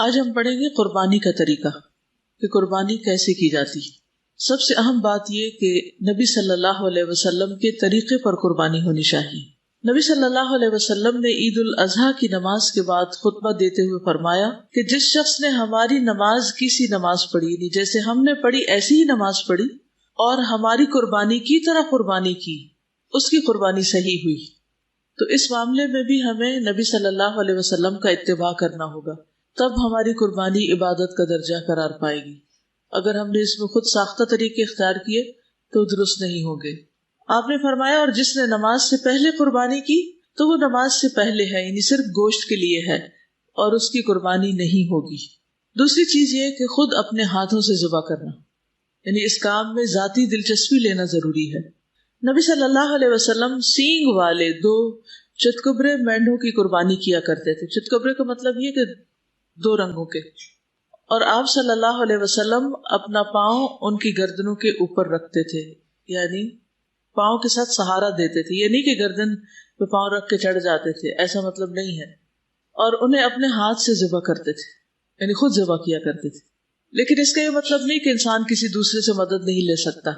آج ہم پڑھیں گے قربانی کا طریقہ کہ قربانی کیسے کی جاتی ہے۔ سب سے اہم بات یہ کہ نبی صلی اللہ علیہ وسلم کے طریقے پر قربانی ہونی چاہیے۔ نبی صلی اللہ علیہ وسلم نے عید الاضحیٰ کی نماز کے بعد خطبہ دیتے ہوئے فرمایا کہ جس شخص نے ہماری نماز کی سی نماز پڑھی، یعنی جیسے ہم نے پڑھی ایسی ہی نماز پڑھی اور ہماری قربانی کی طرح قربانی کی، اس کی قربانی صحیح ہوئی۔ تو اس معاملے میں بھی ہمیں نبی صلی اللہ علیہ وسلم کا اتباع کرنا ہوگا، تب ہماری قربانی عبادت کا درجہ قرار پائے گی۔ اگر ہم نے اس میں خود ساختہ طریقے اختیار کیے تو درست نہیں ہوں گے۔ آپ نے فرمایا اور جس نے نماز سے پہلے قربانی کی تو وہ نماز سے پہلے ہے، یعنی صرف گوشت کے لیے ہے اور اس کی قربانی نہیں ہوگی۔ دوسری چیز یہ کہ خود اپنے ہاتھوں سے ذبح کرنا، یعنی اس کام میں ذاتی دلچسپی لینا ضروری ہے۔ نبی صلی اللہ علیہ وسلم سینگ والے 2 چتکبرے مینڈوں کی قربانی کیا کرتے تھے۔ چتکبرے کا مطلب یہ کہ 2 رنگوں کے، اور آپ صلی اللہ علیہ وسلم اپنا پاؤں ان کی گردنوں کے اوپر رکھتے تھے، یعنی پاؤں کے ساتھ سہارا دیتے تھے، یہ نہیں کہ گردن پہ پاؤں رکھ کے چڑھ جاتے تھے، ایسا مطلب نہیں ہے۔ اور انہیں اپنے ہاتھ سے ذبح کرتے تھے، یعنی خود ذبح کیا کرتے تھے۔ لیکن اس کا یہ مطلب نہیں کہ انسان کسی دوسرے سے مدد نہیں لے سکتا،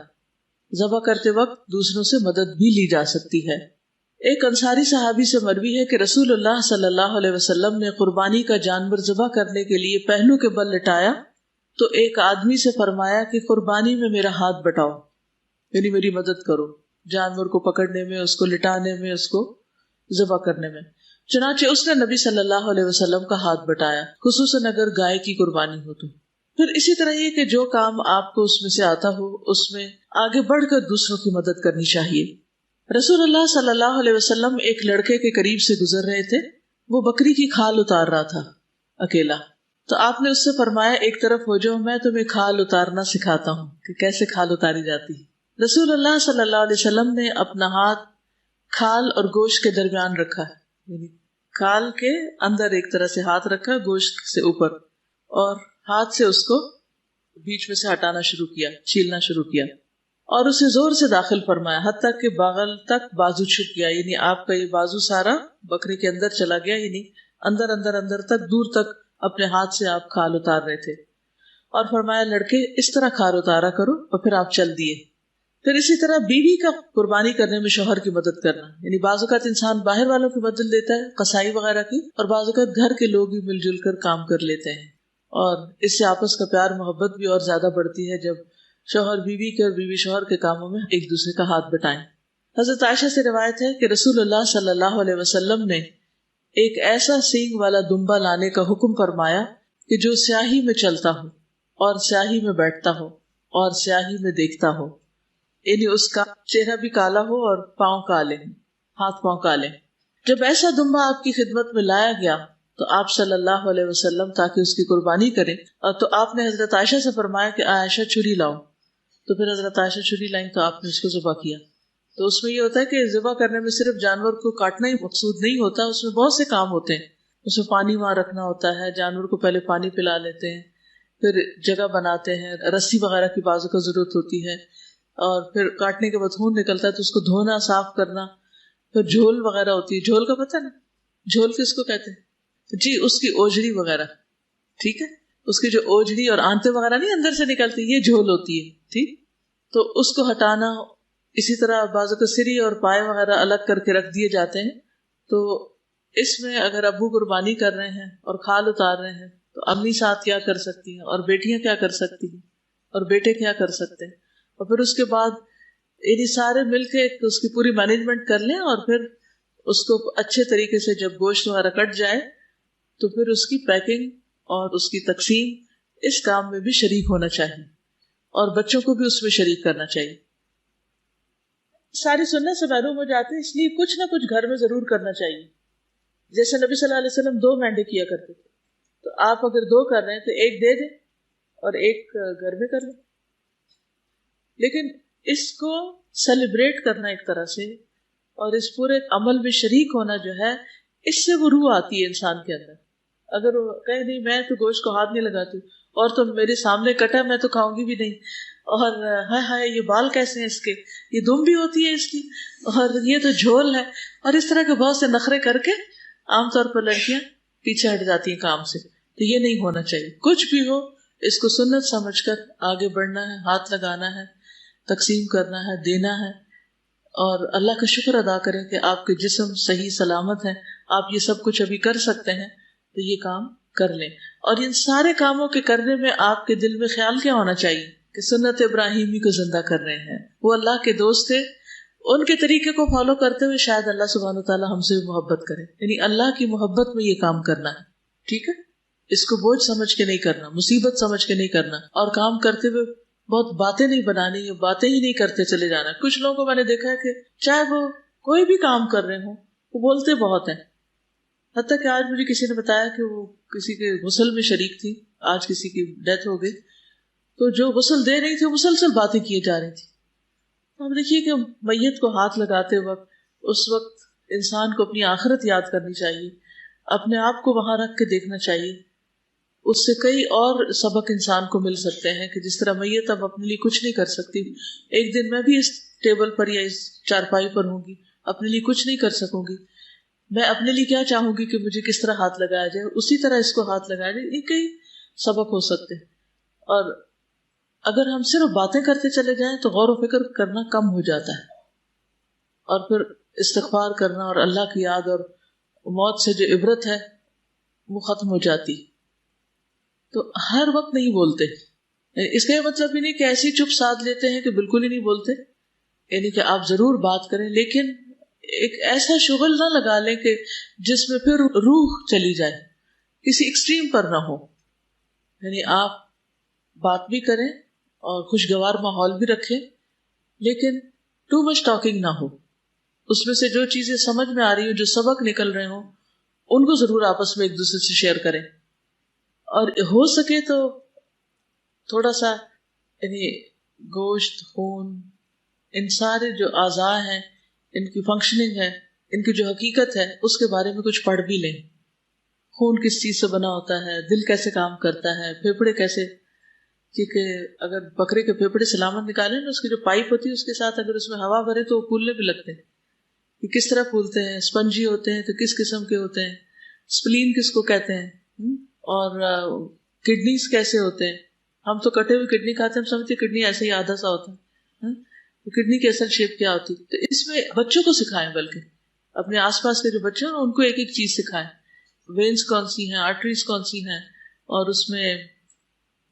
ذبح کرتے وقت دوسروں سے مدد بھی لی جا سکتی ہے۔ ایک انصاری صحابی سے مروی ہے کہ رسول اللہ صلی اللہ علیہ وسلم نے قربانی کا جانور ذبح کرنے کے لیے پہلو کے بل لٹایا تو ایک آدمی سے فرمایا کہ قربانی میں میرا ہاتھ بٹاؤ، یعنی میری مدد کرو جانور کو پکڑنے میں، اس کو لٹانے میں، اس کو ذبح کرنے میں۔ چنانچہ اس نے نبی صلی اللہ علیہ وسلم کا ہاتھ بٹایا، خصوصاً اگر گائے کی قربانی ہو تو۔ پھر اسی طرح یہ کہ جو کام آپ کو اس میں سے آتا ہو اس میں آگے بڑھ کر دوسروں کی مدد کرنی چاہیے۔ رسول اللہ صلی اللہ علیہ وسلم ایک لڑکے کے قریب سے گزر رہے تھے، وہ بکری کی کھال اتار رہا تھا اکیلا، تو آپ نے اس سے فرمایا ایک طرف ہو جاؤ، میں تمہیں کھال اتارنا سکھاتا ہوں کہ کیسے کھال اتاری جاتی ہے۔ رسول اللہ صلی اللہ علیہ وسلم نے اپنا ہاتھ کھال اور گوشت کے درمیان رکھا، یعنی کھال کے اندر ایک طرح سے ہاتھ رکھا، گوشت سے اوپر، اور ہاتھ سے اس کو بیچ میں سے ہٹانا شروع کیا، چھیلنا شروع کیا، اور اسے زور سے داخل فرمایا حتیٰ کہ باغل تک بازو چھپ گیا، یعنی آپ کا یہ بازو سارا بکری کے اندر چلا گیا، یعنی اندر اندر اندر تک، دور تک اپنے ہاتھ سے آپ کھال اتار رہے تھے۔ اور فرمایا لڑکے اس طرح کھال اتارا کرو، اور پھر آپ چل دیے۔ پھر اسی طرح بیوی کا قربانی کرنے میں شوہر کی مدد کرنا، یعنی بعض اوقات انسان باہر والوں کی مدد لیتا ہے، قصائی وغیرہ کی، اور بعض اوقات گھر کے لوگ بھی مل جل کر کام کر لیتے ہیں، اور اس سے آپس کا پیار محبت بھی اور زیادہ بڑھتی ہے جب شوہر بیوی کے اور بیوی شوہر کے کاموں میں ایک دوسرے کا ہاتھ بٹائیں۔ حضرت عائشہ سے روایت ہے کہ رسول اللہ صلی اللہ علیہ وسلم نے ایک ایسا سینگ والا دمبا لانے کا حکم فرمایا کہ جو سیاہی میں چلتا ہو اور سیاہی میں بیٹھتا ہو اور سیاہی میں دیکھتا ہو، یعنی اس کا چہرہ بھی کالا ہو اور پاؤں کالے، ہاتھ پاؤں کالے۔ جب ایسا دمبا آپ کی خدمت میں لایا گیا تو آپ صلی اللہ علیہ وسلم تاکہ اس کی قربانی کریں، اور تو آپ نے حضرت عائشہ سے فرمایا کہ عائشہ چھری لاؤ، تو پھر حضرت عائشہ چھری لائیں تو آپ نے اس کو ذبح کیا۔ تو اس میں یہ ہوتا ہے کہ ذبح کرنے میں صرف جانور کو کاٹنا ہی مقصود نہیں ہوتا، اس میں بہت سے کام ہوتے ہیں۔ اس میں پانی وہاں رکھنا ہوتا ہے، جانور کو پہلے پانی پلا لیتے ہیں، پھر جگہ بناتے ہیں، رسی وغیرہ کی بازو کا ضرورت ہوتی ہے، اور پھر کاٹنے کے بعد خون نکلتا ہے تو اس کو دھونا، صاف کرنا، پھر جھول وغیرہ ہوتی ہے۔ جھول کا پتہ نا، جھول کس کو کہتے ہیں؟ جی، اس کی اوجڑی وغیرہ، ٹھیک ہے، اس کی جو اوجڑی اور آنتے وغیرہ نہیں اندر سے نکلتی، یہ جھول ہوتی ہے، ٹھیک۔ تو اس کو ہٹانا، اسی طرح بازو کا سری اور پائے وغیرہ الگ کر کے رکھ دیے جاتے ہیں۔ تو اس میں اگر ابو قربانی کر رہے ہیں اور کھال اتار رہے ہیں تو امی ساتھ کیا کر سکتی ہیں، اور بیٹیاں کیا کر سکتی ہیں، اور بیٹے کیا کر سکتے ہیں، اور پھر اس کے بعد یعنی سارے مل کے اس کی پوری مینجمنٹ کر لیں، اور پھر اس کو اچھے طریقے سے جب گوشت وغیرہ کٹ جائے تو پھر اس کی پیکنگ اور اس کی تقسیم، اس کام میں بھی شریک ہونا چاہیے، اور بچوں کو بھی اس میں شریک کرنا چاہیے۔ ساری سنت سے محروم ہو جاتے ہیں، اس لیے کچھ نہ کچھ گھر میں ضرور کرنا چاہیے۔ جیسے نبی صلی اللہ علیہ وسلم 2 مینڈے کیا کرتے تھے، تو آپ اگر 2 کر رہے ہیں تو 1 دے دیں اور 1 گھر میں کر لیں۔ لیکن اس کو سیلیبریٹ کرنا ایک طرح سے، اور اس پورے عمل میں شریک ہونا جو ہے، اس سے وہ روح آتی ہے انسان کے اندر۔ اگر وہ کہے نہیں میں تو گوشت کو ہاتھ نہیں لگاتی، اور تم میرے سامنے کٹا میں تو کھاؤں گی بھی نہیں، اور ہائے ہائے یہ بال کیسے ہیں اس کے، یہ دم بھی ہوتی ہے اس کی، اور یہ تو جھول ہے، اور اس طرح کے بہت سے نخرے کر کے عام طور پر لڑکیاں پیچھے ہٹ جاتی ہیں کام سے۔ تو یہ نہیں ہونا چاہیے. کچھ بھی ہو اس کو سنت سمجھ کر آگے بڑھنا ہے، ہاتھ لگانا ہے، تقسیم کرنا ہے، دینا ہے، اور اللہ کا شکر ادا کریں کہ آپ کے جسم صحیح سلامت ہے، آپ یہ سب کچھ ابھی کر سکتے ہیں، تو یہ کام کر لیں. اور ان سارے کاموں کے کرنے میں آپ کے دل میں خیال کیا ہونا چاہیے کہ سنت ابراہیمی کو زندہ کر رہے ہیں. وہ اللہ کے دوست تھے، ان کے طریقے کو فالو کرتے ہوئے شاید اللہ سبحانہ وتعالیٰ ہم سے بھی محبت کرے. یعنی اللہ کی محبت میں یہ کام کرنا ہے. ٹھیک ہے، اس کو بوجھ سمجھ کے نہیں کرنا، مصیبت سمجھ کے نہیں کرنا، اور کام کرتے ہوئے بہت باتیں نہیں بنانی، یہ باتیں ہی نہیں کرتے چلے جانا. کچھ لوگوں کو میں نے دیکھا ہے کہ چاہے وہ کوئی بھی کام کر رہے ہوں وہ بولتے بہت ہیں. حتیٰ کہ آج مجھے کسی نے بتایا کہ وہ کسی کے غسل میں شریک تھی، آج کسی کی ڈیتھ ہو گئی، تو جو غسل دے رہی تھی مسلسل باتیں کیے جا رہی تھی. اب دیکھیے کہ میت کو ہاتھ لگاتے وقت اس وقت انسان کو اپنی آخرت یاد کرنی چاہیے، اپنے آپ کو وہاں رکھ کے دیکھنا چاہیے. اس سے کئی اور سبق انسان کو مل سکتے ہیں کہ جس طرح میت اب اپنے لیے کچھ نہیں کر سکتی. ایک دن میں بھی اس ٹیبل پر یا اس چارپائی پر ہوں گی، اپنے لیے کچھ نہیں کر سکوں گی. میں اپنے لیے کیا چاہوں گی کہ مجھے کس طرح ہاتھ لگایا جائے، اسی طرح اس کو ہاتھ لگایا جائے. یہ کئی سبق ہو سکتے ہیں. اور اگر ہم صرف باتیں کرتے چلے جائیں تو غور و فکر کرنا کم ہو جاتا ہے، اور پھر استغفار کرنا اور اللہ کی یاد اور موت سے جو عبرت ہے وہ ختم ہو جاتی. تو ہر وقت نہیں بولتے، اس کا یہ مطلب بھی نہیں کہ ایسی چپ سادھ لیتے ہیں کہ بالکل ہی نہیں بولتے. یعنی کہ آپ ضرور بات کریں، لیکن ایک ایسا شغل نہ لگا لیں کہ جس میں پھر روح چلی جائے، کسی ایکسٹریم پر نہ ہو. یعنی آپ بات بھی کریں اور خوشگوار ماحول بھی رکھیں، لیکن ٹو مچ ٹاکنگ نہ ہو. اس میں سے جو چیزیں سمجھ میں آ رہی ہوں، جو سبق نکل رہے ہوں، ان کو ضرور آپس میں ایک دوسرے سے شیئر کریں. اور ہو سکے تو تھوڑا سا یعنی گوشت، خون، ان سارے جو اعضاء ہیں، ان کی فنکشننگ ہے، ان کی جو حقیقت ہے، اس کے بارے میں کچھ پڑھ بھی لیں. خون کس چیز سے بنا ہوتا ہے، دل کیسے کام کرتا ہے، پھیپھڑے کیسے، کیونکہ اگر بکرے کے پھیپھڑے سلامت نکالیں نا، اس کی جو پائپ ہوتی ہے اس کے ساتھ اگر اس میں ہوا بھرے تو وہ پھولنے بھی لگتے ہیں. کہ کس طرح پھولتے ہیں، اسپنجی ہوتے ہیں تو کس قسم کے ہوتے ہیں، اسپلین کس کو کہتے ہیں، اور کڈنیز کیسے ہوتے ہیں. ہم تو کٹے ہوئے کڈنی کھاتے ہیں، ہم سمجھتے کڈنی ایسے ہی آدھا سا ہوتا ہے. کڈنی کی اصل شیپ کیا ہوتی ہے. تو اس میں بچوں کو سکھائیں، بلکہ اپنے آس پاس کے جو بچے ہیں ان کو ایک ایک چیز سکھائیں. وینز کون سی ہیں، آرٹریز کون سی ہیں، اور اس میں،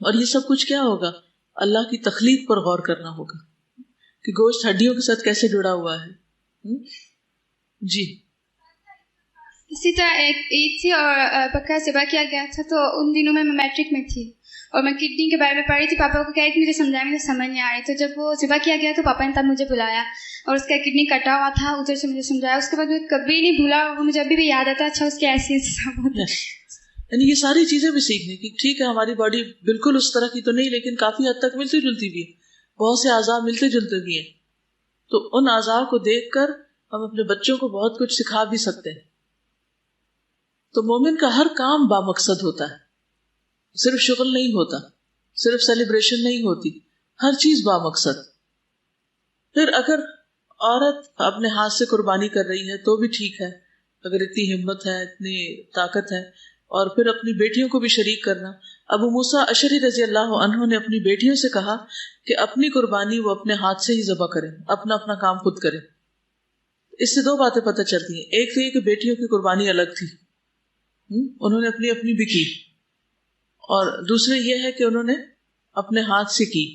اور یہ سب کچھ کیا ہوگا، اللہ کی تخلیق پر غور کرنا ہوگا کہ گوشت ہڈیوں کے ساتھ کیسے جڑا ہوا ہے. جی اسی طرح ایک عید تھی اور بکرا ذبح کیا گیا تھا، تو ان دنوں میں میٹرک میں تھی اور میں کڈنی کے بارے میں پڑھی تھی. پاپا کو کہا کہ مجھے سمجھایا، مجھے سمجھ نہیں آ رہی. تو جب وہ ذبح کیا گیا تو پاپا نے تب مجھے بلایا اور اس کا کڈنی کٹا ہوا تھا، ادھر سے مجھے سمجھایا. اس کے بعد میں کبھی نہیں بھولا، وہ مجھے ابھی بھی یاد آتا. اچھا اس کے ایسی سب ہوتا ہے. یعنی یہ ساری چیزیں بھی سیکھنے کی. ٹھیک ہے ہماری باڈی بالکل اس طرح کی تو نہیں، لیکن کافی حد تک ملتی جلتی بھی ہے، بہت سے اعضاء ملتے جلتے بھی ہیں. تو ان اعضاء کو دیکھ کر ہم اپنے بچوں کو بہت کچھ سکھا بھی سکتے ہیں. تو مومن کا ہر کام بامقصد ہوتا ہے، صرف شغل نہیں ہوتا، صرف سیلیبریشن نہیں ہوتی، ہر چیز بامقصد. پھر اگر عورت اپنے ہاتھ سے قربانی کر رہی ہے تو بھی ٹھیک ہے، اگر اتنی ہمت ہے، اتنی طاقت ہے. اور پھر اپنی بیٹیوں کو بھی شریک کرنا. ابو موسیٰ اشعری رضی اللہ عنہ نے اپنی بیٹیوں سے کہا کہ اپنی قربانی وہ اپنے ہاتھ سے ہی ذبح کریں، اپنا اپنا کام خود کریں. اس سے دو باتیں پتہ چلتی ہیں. ایک تو یہ کہ بیٹیوں کی قربانی الگ تھی، انہوں نے اپنی اپنی بھی کی، اور دوسرے یہ ہے کہ انہوں نے اپنے ہاتھ سے کی.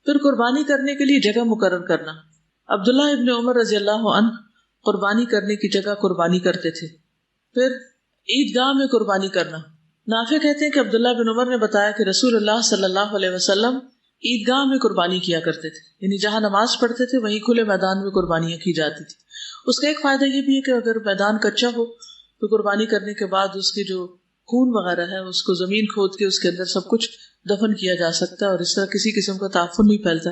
پھر قربانی کرنے کے لیے جگہ مقرر کرنا. عبداللہ ابن عمر رضی اللہ عنہ قربانی کرنے کی جگہ قربانی کرتے تھے. پھر عیدگاہ میں قربانی کرنا. نافع کہتے ہیں کہ عبداللہ بن عمر نے بتایا کہ رسول اللہ صلی اللہ علیہ وسلم عیدگاہ میں قربانی کیا کرتے تھے، یعنی جہاں نماز پڑھتے تھے وہیں کھلے میدان میں قربانیاں کی جاتی تھی. اس کا ایک فائدہ یہ بھی ہے کہ اگر میدان کچا ہو تو قربانی کرنے کے بعد اس کی جو خون وغیرہ ہے اس کو زمین کھود کے اس کے اندر سب کچھ دفن کیا جا سکتا ہے، اور اس طرح کسی قسم کا تعفن نہیں پھیلتا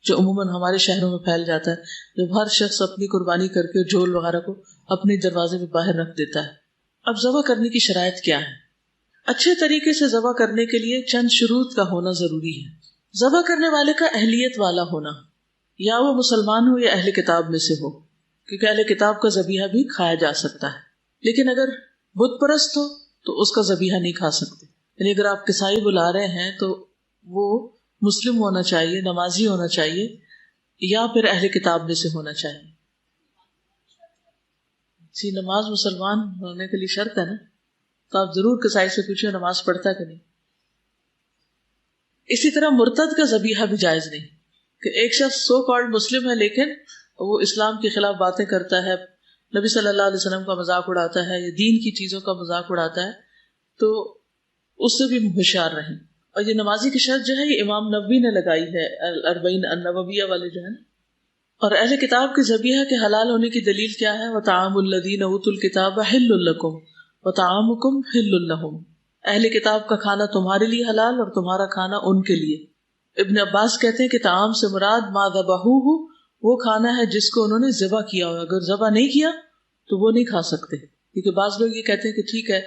جو عموماً ہمارے شہروں میں پھیل جاتا ہے، جب ہر شخص اپنی قربانی کر کے جھول وغیرہ کو اپنے دروازے میں باہر رکھ دیتا ہے. اب ذبح کرنے کی شرائط کیا ہے؟ اچھے طریقے سے ذبح کرنے کے لیے چند شروط کا ہونا ضروری ہے. ذبح کرنے والے کا اہلیت والا ہونا، یا وہ مسلمان ہو یا اہل کتاب میں سے ہو، کیونکہ اہل کتاب کا ذبیحہ بھی کھایا جا سکتا ہے. لیکن اگر بت پرست ہو تو اس کا ذبیحہ نہیں کھا سکتے. یعنی اگر آپ کسائی بلا رہے ہیں تو وہ مسلم ہونا چاہیے، نمازی ہونا چاہیے، یا پھر اہل کتاب میں سے ہونا چاہیے. جی نماز مسلمان ہونے کے لیے شرط ہے نا، تو آپ ضرور کسائی سے پوچھیں نماز پڑھتا کہ نہیں. اسی طرح مرتد کا ذبیحہ بھی جائز نہیں، کہ ایک شخص سو کالڈ مسلم ہے لیکن وہ اسلام کے خلاف باتیں کرتا ہے، نبی صلی اللہ علیہ وسلم کا مذاق اڑاتا ہے یا دین کی چیزوں کا مذاق اڑاتا ہے، تو اس سے بھی ہوشیار رہیں. اور یہ نمازی کی شرط جو ہے یہ امام نووی نے لگائی ہے، الاربعین النوویہ والے جو ہے. اور اہل کتاب کے ذبیحہ کے حلال ہونے کی دلیل کیا ہے؟ وَطَعَامُ الَّذِينَ أُوتُوا الْكِتَابَ حِلٌّ لَّكُمْ وَطَعَامُكُمْ حِلٌّ لَّهُمْ. اہل کتاب کا کھانا تمہارے لیے حلال اور تمہارا کھانا ان کے لیے. ابن عباس کہتے ہیں کہ طعام سے مراد ما ذبحوہ، وہ کھانا ہے جس کو انہوں نے ذبح کیا ہو. اگر ذبح نہیں کیا تو وہ نہیں کھا سکتے، کیونکہ بعض لوگ یہ کہتے ہیں کہ ٹھیک ہے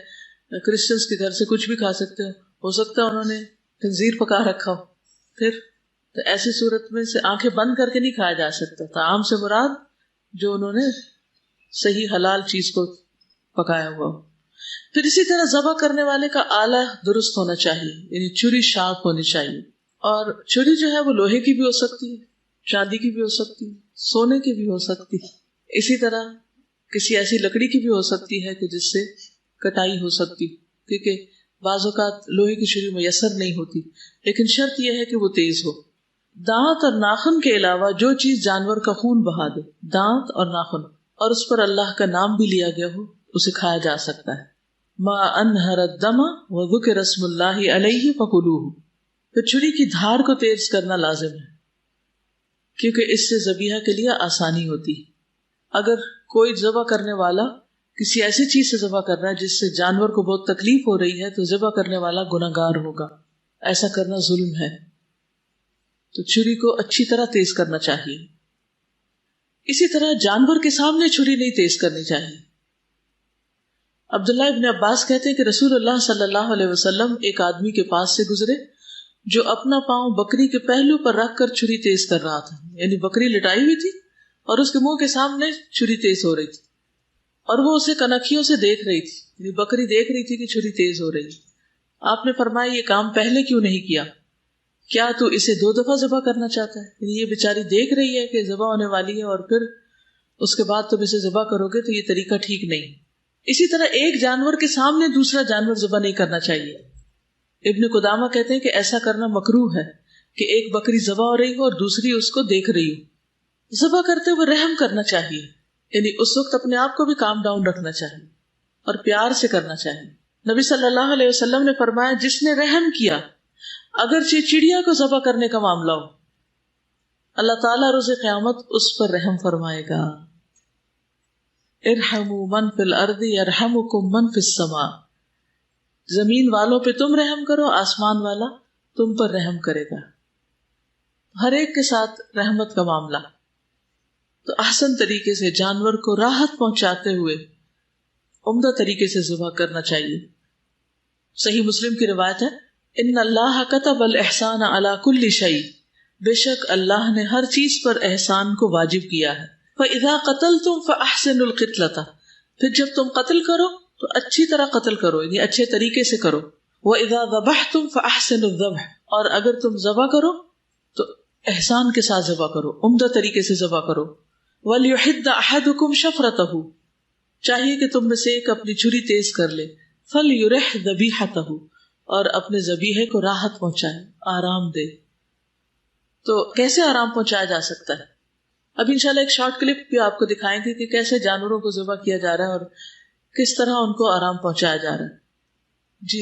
کرسچنس کے گھر سے کچھ بھی کھا سکتے ہو سکتا ہے انہوں نے خنزیر پکا رکھا ہو، پھر تو ایسی صورت میں سے آنکھیں بند کر کے نہیں کھایا جا سکتا. طعام سے مراد جو انہوں نے صحیح حلال چیز کو پکایا ہوا ہو. پھر اسی طرح ذبح کرنے والے کا آلہ درست ہونا چاہیے، یعنی چھری شارپ ہونی چاہیے. اور چھری جو ہے وہ لوہے کی بھی ہو سکتی ہے، چاندی کی بھی ہو سکتی ہے، سونے کی بھی ہو سکتی ہے. اسی طرح کسی ایسی لکڑی کی بھی ہو سکتی ہے کہ جس سے کٹائی ہو سکتی، کیونکہ بعض اوقات لوہے کی چھری میسر نہیں ہوتی. لیکن شرط یہ ہے کہ وہ تیز ہو. دانت اور ناخن کے علاوہ جو چیز جانور کا خون بہا دے، دانت اور ناخن، اور اس پر اللہ کا نام بھی لیا گیا ہو، اسے کھایا جا سکتا ہے. ما انہر الدم وذکر اسم اللہ علیہ فکلوہ. پھر چھری کی دھار کو تیز کرنا لازم ہے، کیونکہ اس سے ذبیحہ کے لیے آسانی ہوتی. اگر کوئی ذبح کرنے والا کسی ایسی چیز سے ذبح کر رہا ہے جس سے جانور کو بہت تکلیف ہو رہی ہے تو ذبح کرنے والا گناہگار ہوگا. ایسا کرنا ظلم ہے، تو چھری کو اچھی طرح تیز کرنا چاہیے. اسی طرح جانور کے سامنے چھری نہیں تیز کرنی چاہیے. عبداللہ ابن عباس کہتے ہیں کہ رسول اللہ صلی اللہ علیہ وسلم ایک آدمی کے پاس سے گزرے جو اپنا پاؤں بکری کے پہلو پر رکھ کر چھری تیز کر رہا تھا. یعنی بکری لٹائی ہوئی تھی اور اس کے منہ کے سامنے چھری تیز ہو رہی تھی، اور وہ اسے کنکھیوں سے دیکھ رہی تھی. یعنی بکری دیکھ رہی تھی کہ چھری تیز ہو رہی. آپ نے فرمایا یہ کام پہلے کیوں نہیں کیا؟ کیا تو اسے 2 دفعہ ذبح کرنا چاہتا ہے؟ یعنی یہ بیچاری دیکھ رہی ہے کہ ذبح ہونے والی ہے اور پھر اس کے بعد تم اسے ذبح کرو گے تو یہ طریقہ ٹھیک نہیں. اسی طرح ایک جانور کے سامنے دوسرا جانور ذبح نہیں کرنا چاہیے. ابن قدامہ کہتے ہیں کہ ایسا کرنا مکروہ ہے کہ ایک بکری ذبح ہو رہی ہو اور دوسری اس کو دیکھ رہی ہو. ذبح کرتے ہوئے رحم کرنا چاہیے، یعنی اس وقت اپنے آپ کو بھی کام ڈاؤن رکھنا چاہیے اور پیار سے کرنا چاہیے. نبی صلی اللہ علیہ وسلم نے فرمایا جس نے رحم کیا اگرچہ چڑیا کو ذبح کرنے کا معاملہ ہو، اللہ تعالیٰ روز قیامت اس پر رحم فرمائے گا. ارحموا من فی الارض یرحمکم من فی السماء. زمین والوں پہ تم رحم کرو، آسمان والا تم پر رحم کرے گا. ہر ایک کے ساتھ رحمت کا معاملہ. تو احسن طریقے سے جانور کو راحت پہنچاتے ہوئے عمدہ طریقے سے ذبح کرنا چاہیے. صحیح مسلم کی روایت ہے ان اللہ کتب الاحسان علی کل شیء، بے شک اللہ نے ہر چیز پر احسان کو واجب کیا ہے. فَإِذَا قَتَلْتُمْ فَأَحْسِنُوا الْقِتْلَةَ، پھر جب تم قتل کرو تو اچھی طرح قتل کرو، یعنی اچھے طریقے سے کرو. وَإِذَا ذَبَحْتُمْ فَأَحْسِنُوا الذَّبْحَ، اور اگر تم ذبح کرو تو احسان کے ساتھ ذبح کرو، عمدہ طریقے سے ذبح کرو. وَلْيُحِدَّ أَحَدُكُمْ شَفْرَتَهُ، چاہیے کہ تم میں سے ایک اپنی چھری تیز کر لے. فَلْيُرِحْ ذَبِيحَتَهُ، اور اپنے ذبیحے کو راحت پہنچائے، آرام دے. تو کیسے آرام پہنچایا جا سکتا ہے؟ اب انشاءاللہ ایک شارٹ کلپ بھی آپ کو دکھائیں گے کہ کیسے جانوروں کو ذبح کیا جا رہا ہے اور کس طرح ان کو آرام پہنچایا جا رہا ہے. جی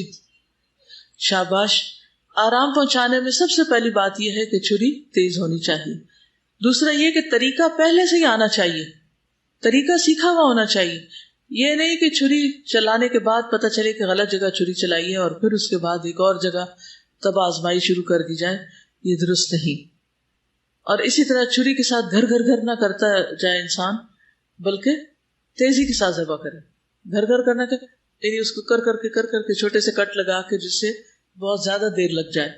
شاباش. آرام پہنچانے میں سب سے پہلی بات یہ ہے کہ چھری تیز ہونی چاہیے. دوسرا یہ کہ طریقہ پہلے سے ہی آنا چاہیے، طریقہ سیکھا ہوا ہونا چاہیے. یہ نہیں کہ چھری چلانے کے بعد پتہ چلے کہ غلط جگہ چھری چلائی ہے اور پھر اس کے بعد ایک اور جگہ تب آزمائی شروع کر دی جائے، یہ درست نہیں. اور اسی طرح چھری کے ساتھ گھر گھر گھر نہ کرتا جائے انسان، بلکہ تیزی کے ساتھ ذبح کرے. گھر گھر کرنا کہ یعنی اس کو کر کے چھوٹے سے کٹ لگا کے جس سے بہت زیادہ دیر لگ جائے.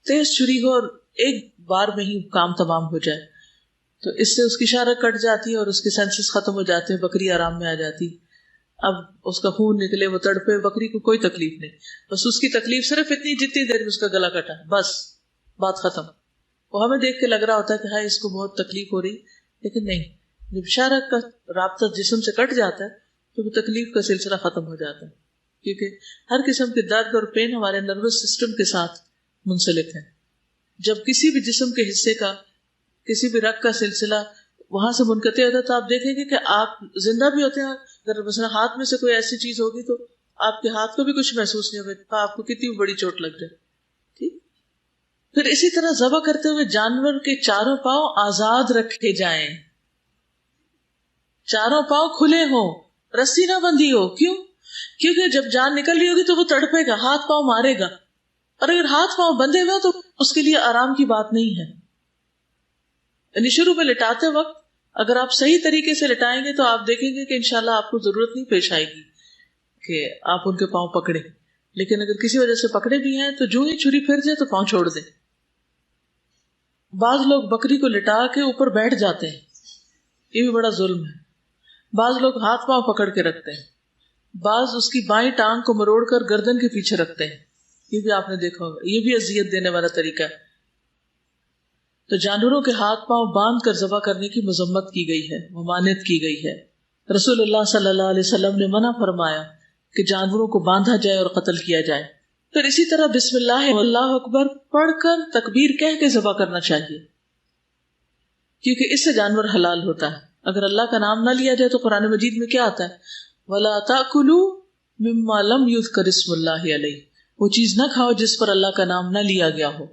تیز چھری ہو اور ایک بار میں ہی کام تمام ہو جائے، تو اس سے اس کی شارک کٹ جاتی ہے اور اس کے سینسز ختم ہو جاتے ہیں، بکری آرام میں آ جاتی. اب اس کا خون نکلے، وہ تڑپے، بکری کو کوئی تکلیف نہیں، بس اس کی تکلیف صرف اتنی جتنی دیر میں اس کا گلا کٹا، بس بات ختم. وہ ہمیں دیکھ کے لگ رہا ہوتا ہے کہ ہاں اس کو بہت تکلیف ہو رہی، لیکن نہیں، جب شرع کا رابطہ جسم سے کٹ جاتا ہے تو وہ تکلیف کا سلسلہ ختم ہو جاتا ہے، کیونکہ ہر قسم کے درد اور پین ہمارے نروس سسٹم کے ساتھ منسلک ہے. جب کسی بھی جسم کے حصے کا، کسی بھی رگ کا سلسلہ وہاں سے منقطع ہوتا ہے تو آپ دیکھیں گے کہ آپ زندہ بھی ہوتے ہیں. اگر مثلا ہاتھ میں سے کوئی ایسی چیز ہوگی تو آپ کے ہاتھ کو بھی کچھ محسوس نہیں ہوگا، آپ کو کتنی بڑی چوٹ لگ جائے. ٹھیک. پھر اسی طرح ذبح کرتے ہوئے جانور کے چاروں پاؤں آزاد رکھے جائیں، چاروں پاؤں کھلے ہوں، رسی نہ بندھی ہو. کیوں؟ کیونکہ جب جان نکل رہی ہوگی تو وہ تڑپے گا، ہاتھ پاؤں مارے گا، اور اگر ہاتھ پاؤں بندھے ہوئے تو اس کے لیے آرام کی بات نہیں ہے. یعنی شروع میں لٹاتے وقت اگر آپ صحیح طریقے سے لٹائیں گے تو آپ دیکھیں گے کہ انشاءاللہ آپ کو ضرورت نہیں پیش آئے گی کہ آپ ان کے پاؤں پکڑیں. لیکن اگر کسی وجہ سے پکڑے بھی ہیں تو جو ہی چھری پھر جائے تو پاؤں چھوڑ دیں. بعض لوگ بکری کو لٹا کے اوپر بیٹھ جاتے ہیں، یہ بھی بڑا ظلم ہے. بعض لوگ ہاتھ پاؤں پکڑ کے رکھتے ہیں، بعض اس کی بائیں ٹانگ کو مروڑ کر گردن کے پیچھے رکھتے ہیں. یہ بھی آپ نے دیکھا ہوگا، یہ بھی اذیت دینے والا طریقہ ہے. تو جانوروں کے ہاتھ پاؤں باندھ کر ذبح کرنے کی مذمت کی گئی ہے، ممانعت کی گئی ہے. رسول اللہ صلی اللہ علیہ وسلم نے منع فرمایا کہ جانوروں کو باندھا جائے اور قتل کیا جائے. پھر اسی طرح بسم اللہ اللہ اکبر پڑھ کر تکبیر کہہ کے ذبح کرنا چاہیے، کیونکہ اس سے جانور حلال ہوتا ہے. اگر اللہ کا نام نہ لیا جائے تو قرآن مجید میں کیا آتا ہے؟ وَلَا تَأْكُلُوا مِمَّا لَمْ يُذْكَرِ اسْمُ اللَّهِ عَلَيْهِ، وہ چیز نہ کھاؤ جس پر اللہ کا نام نہ لیا گیا ہو.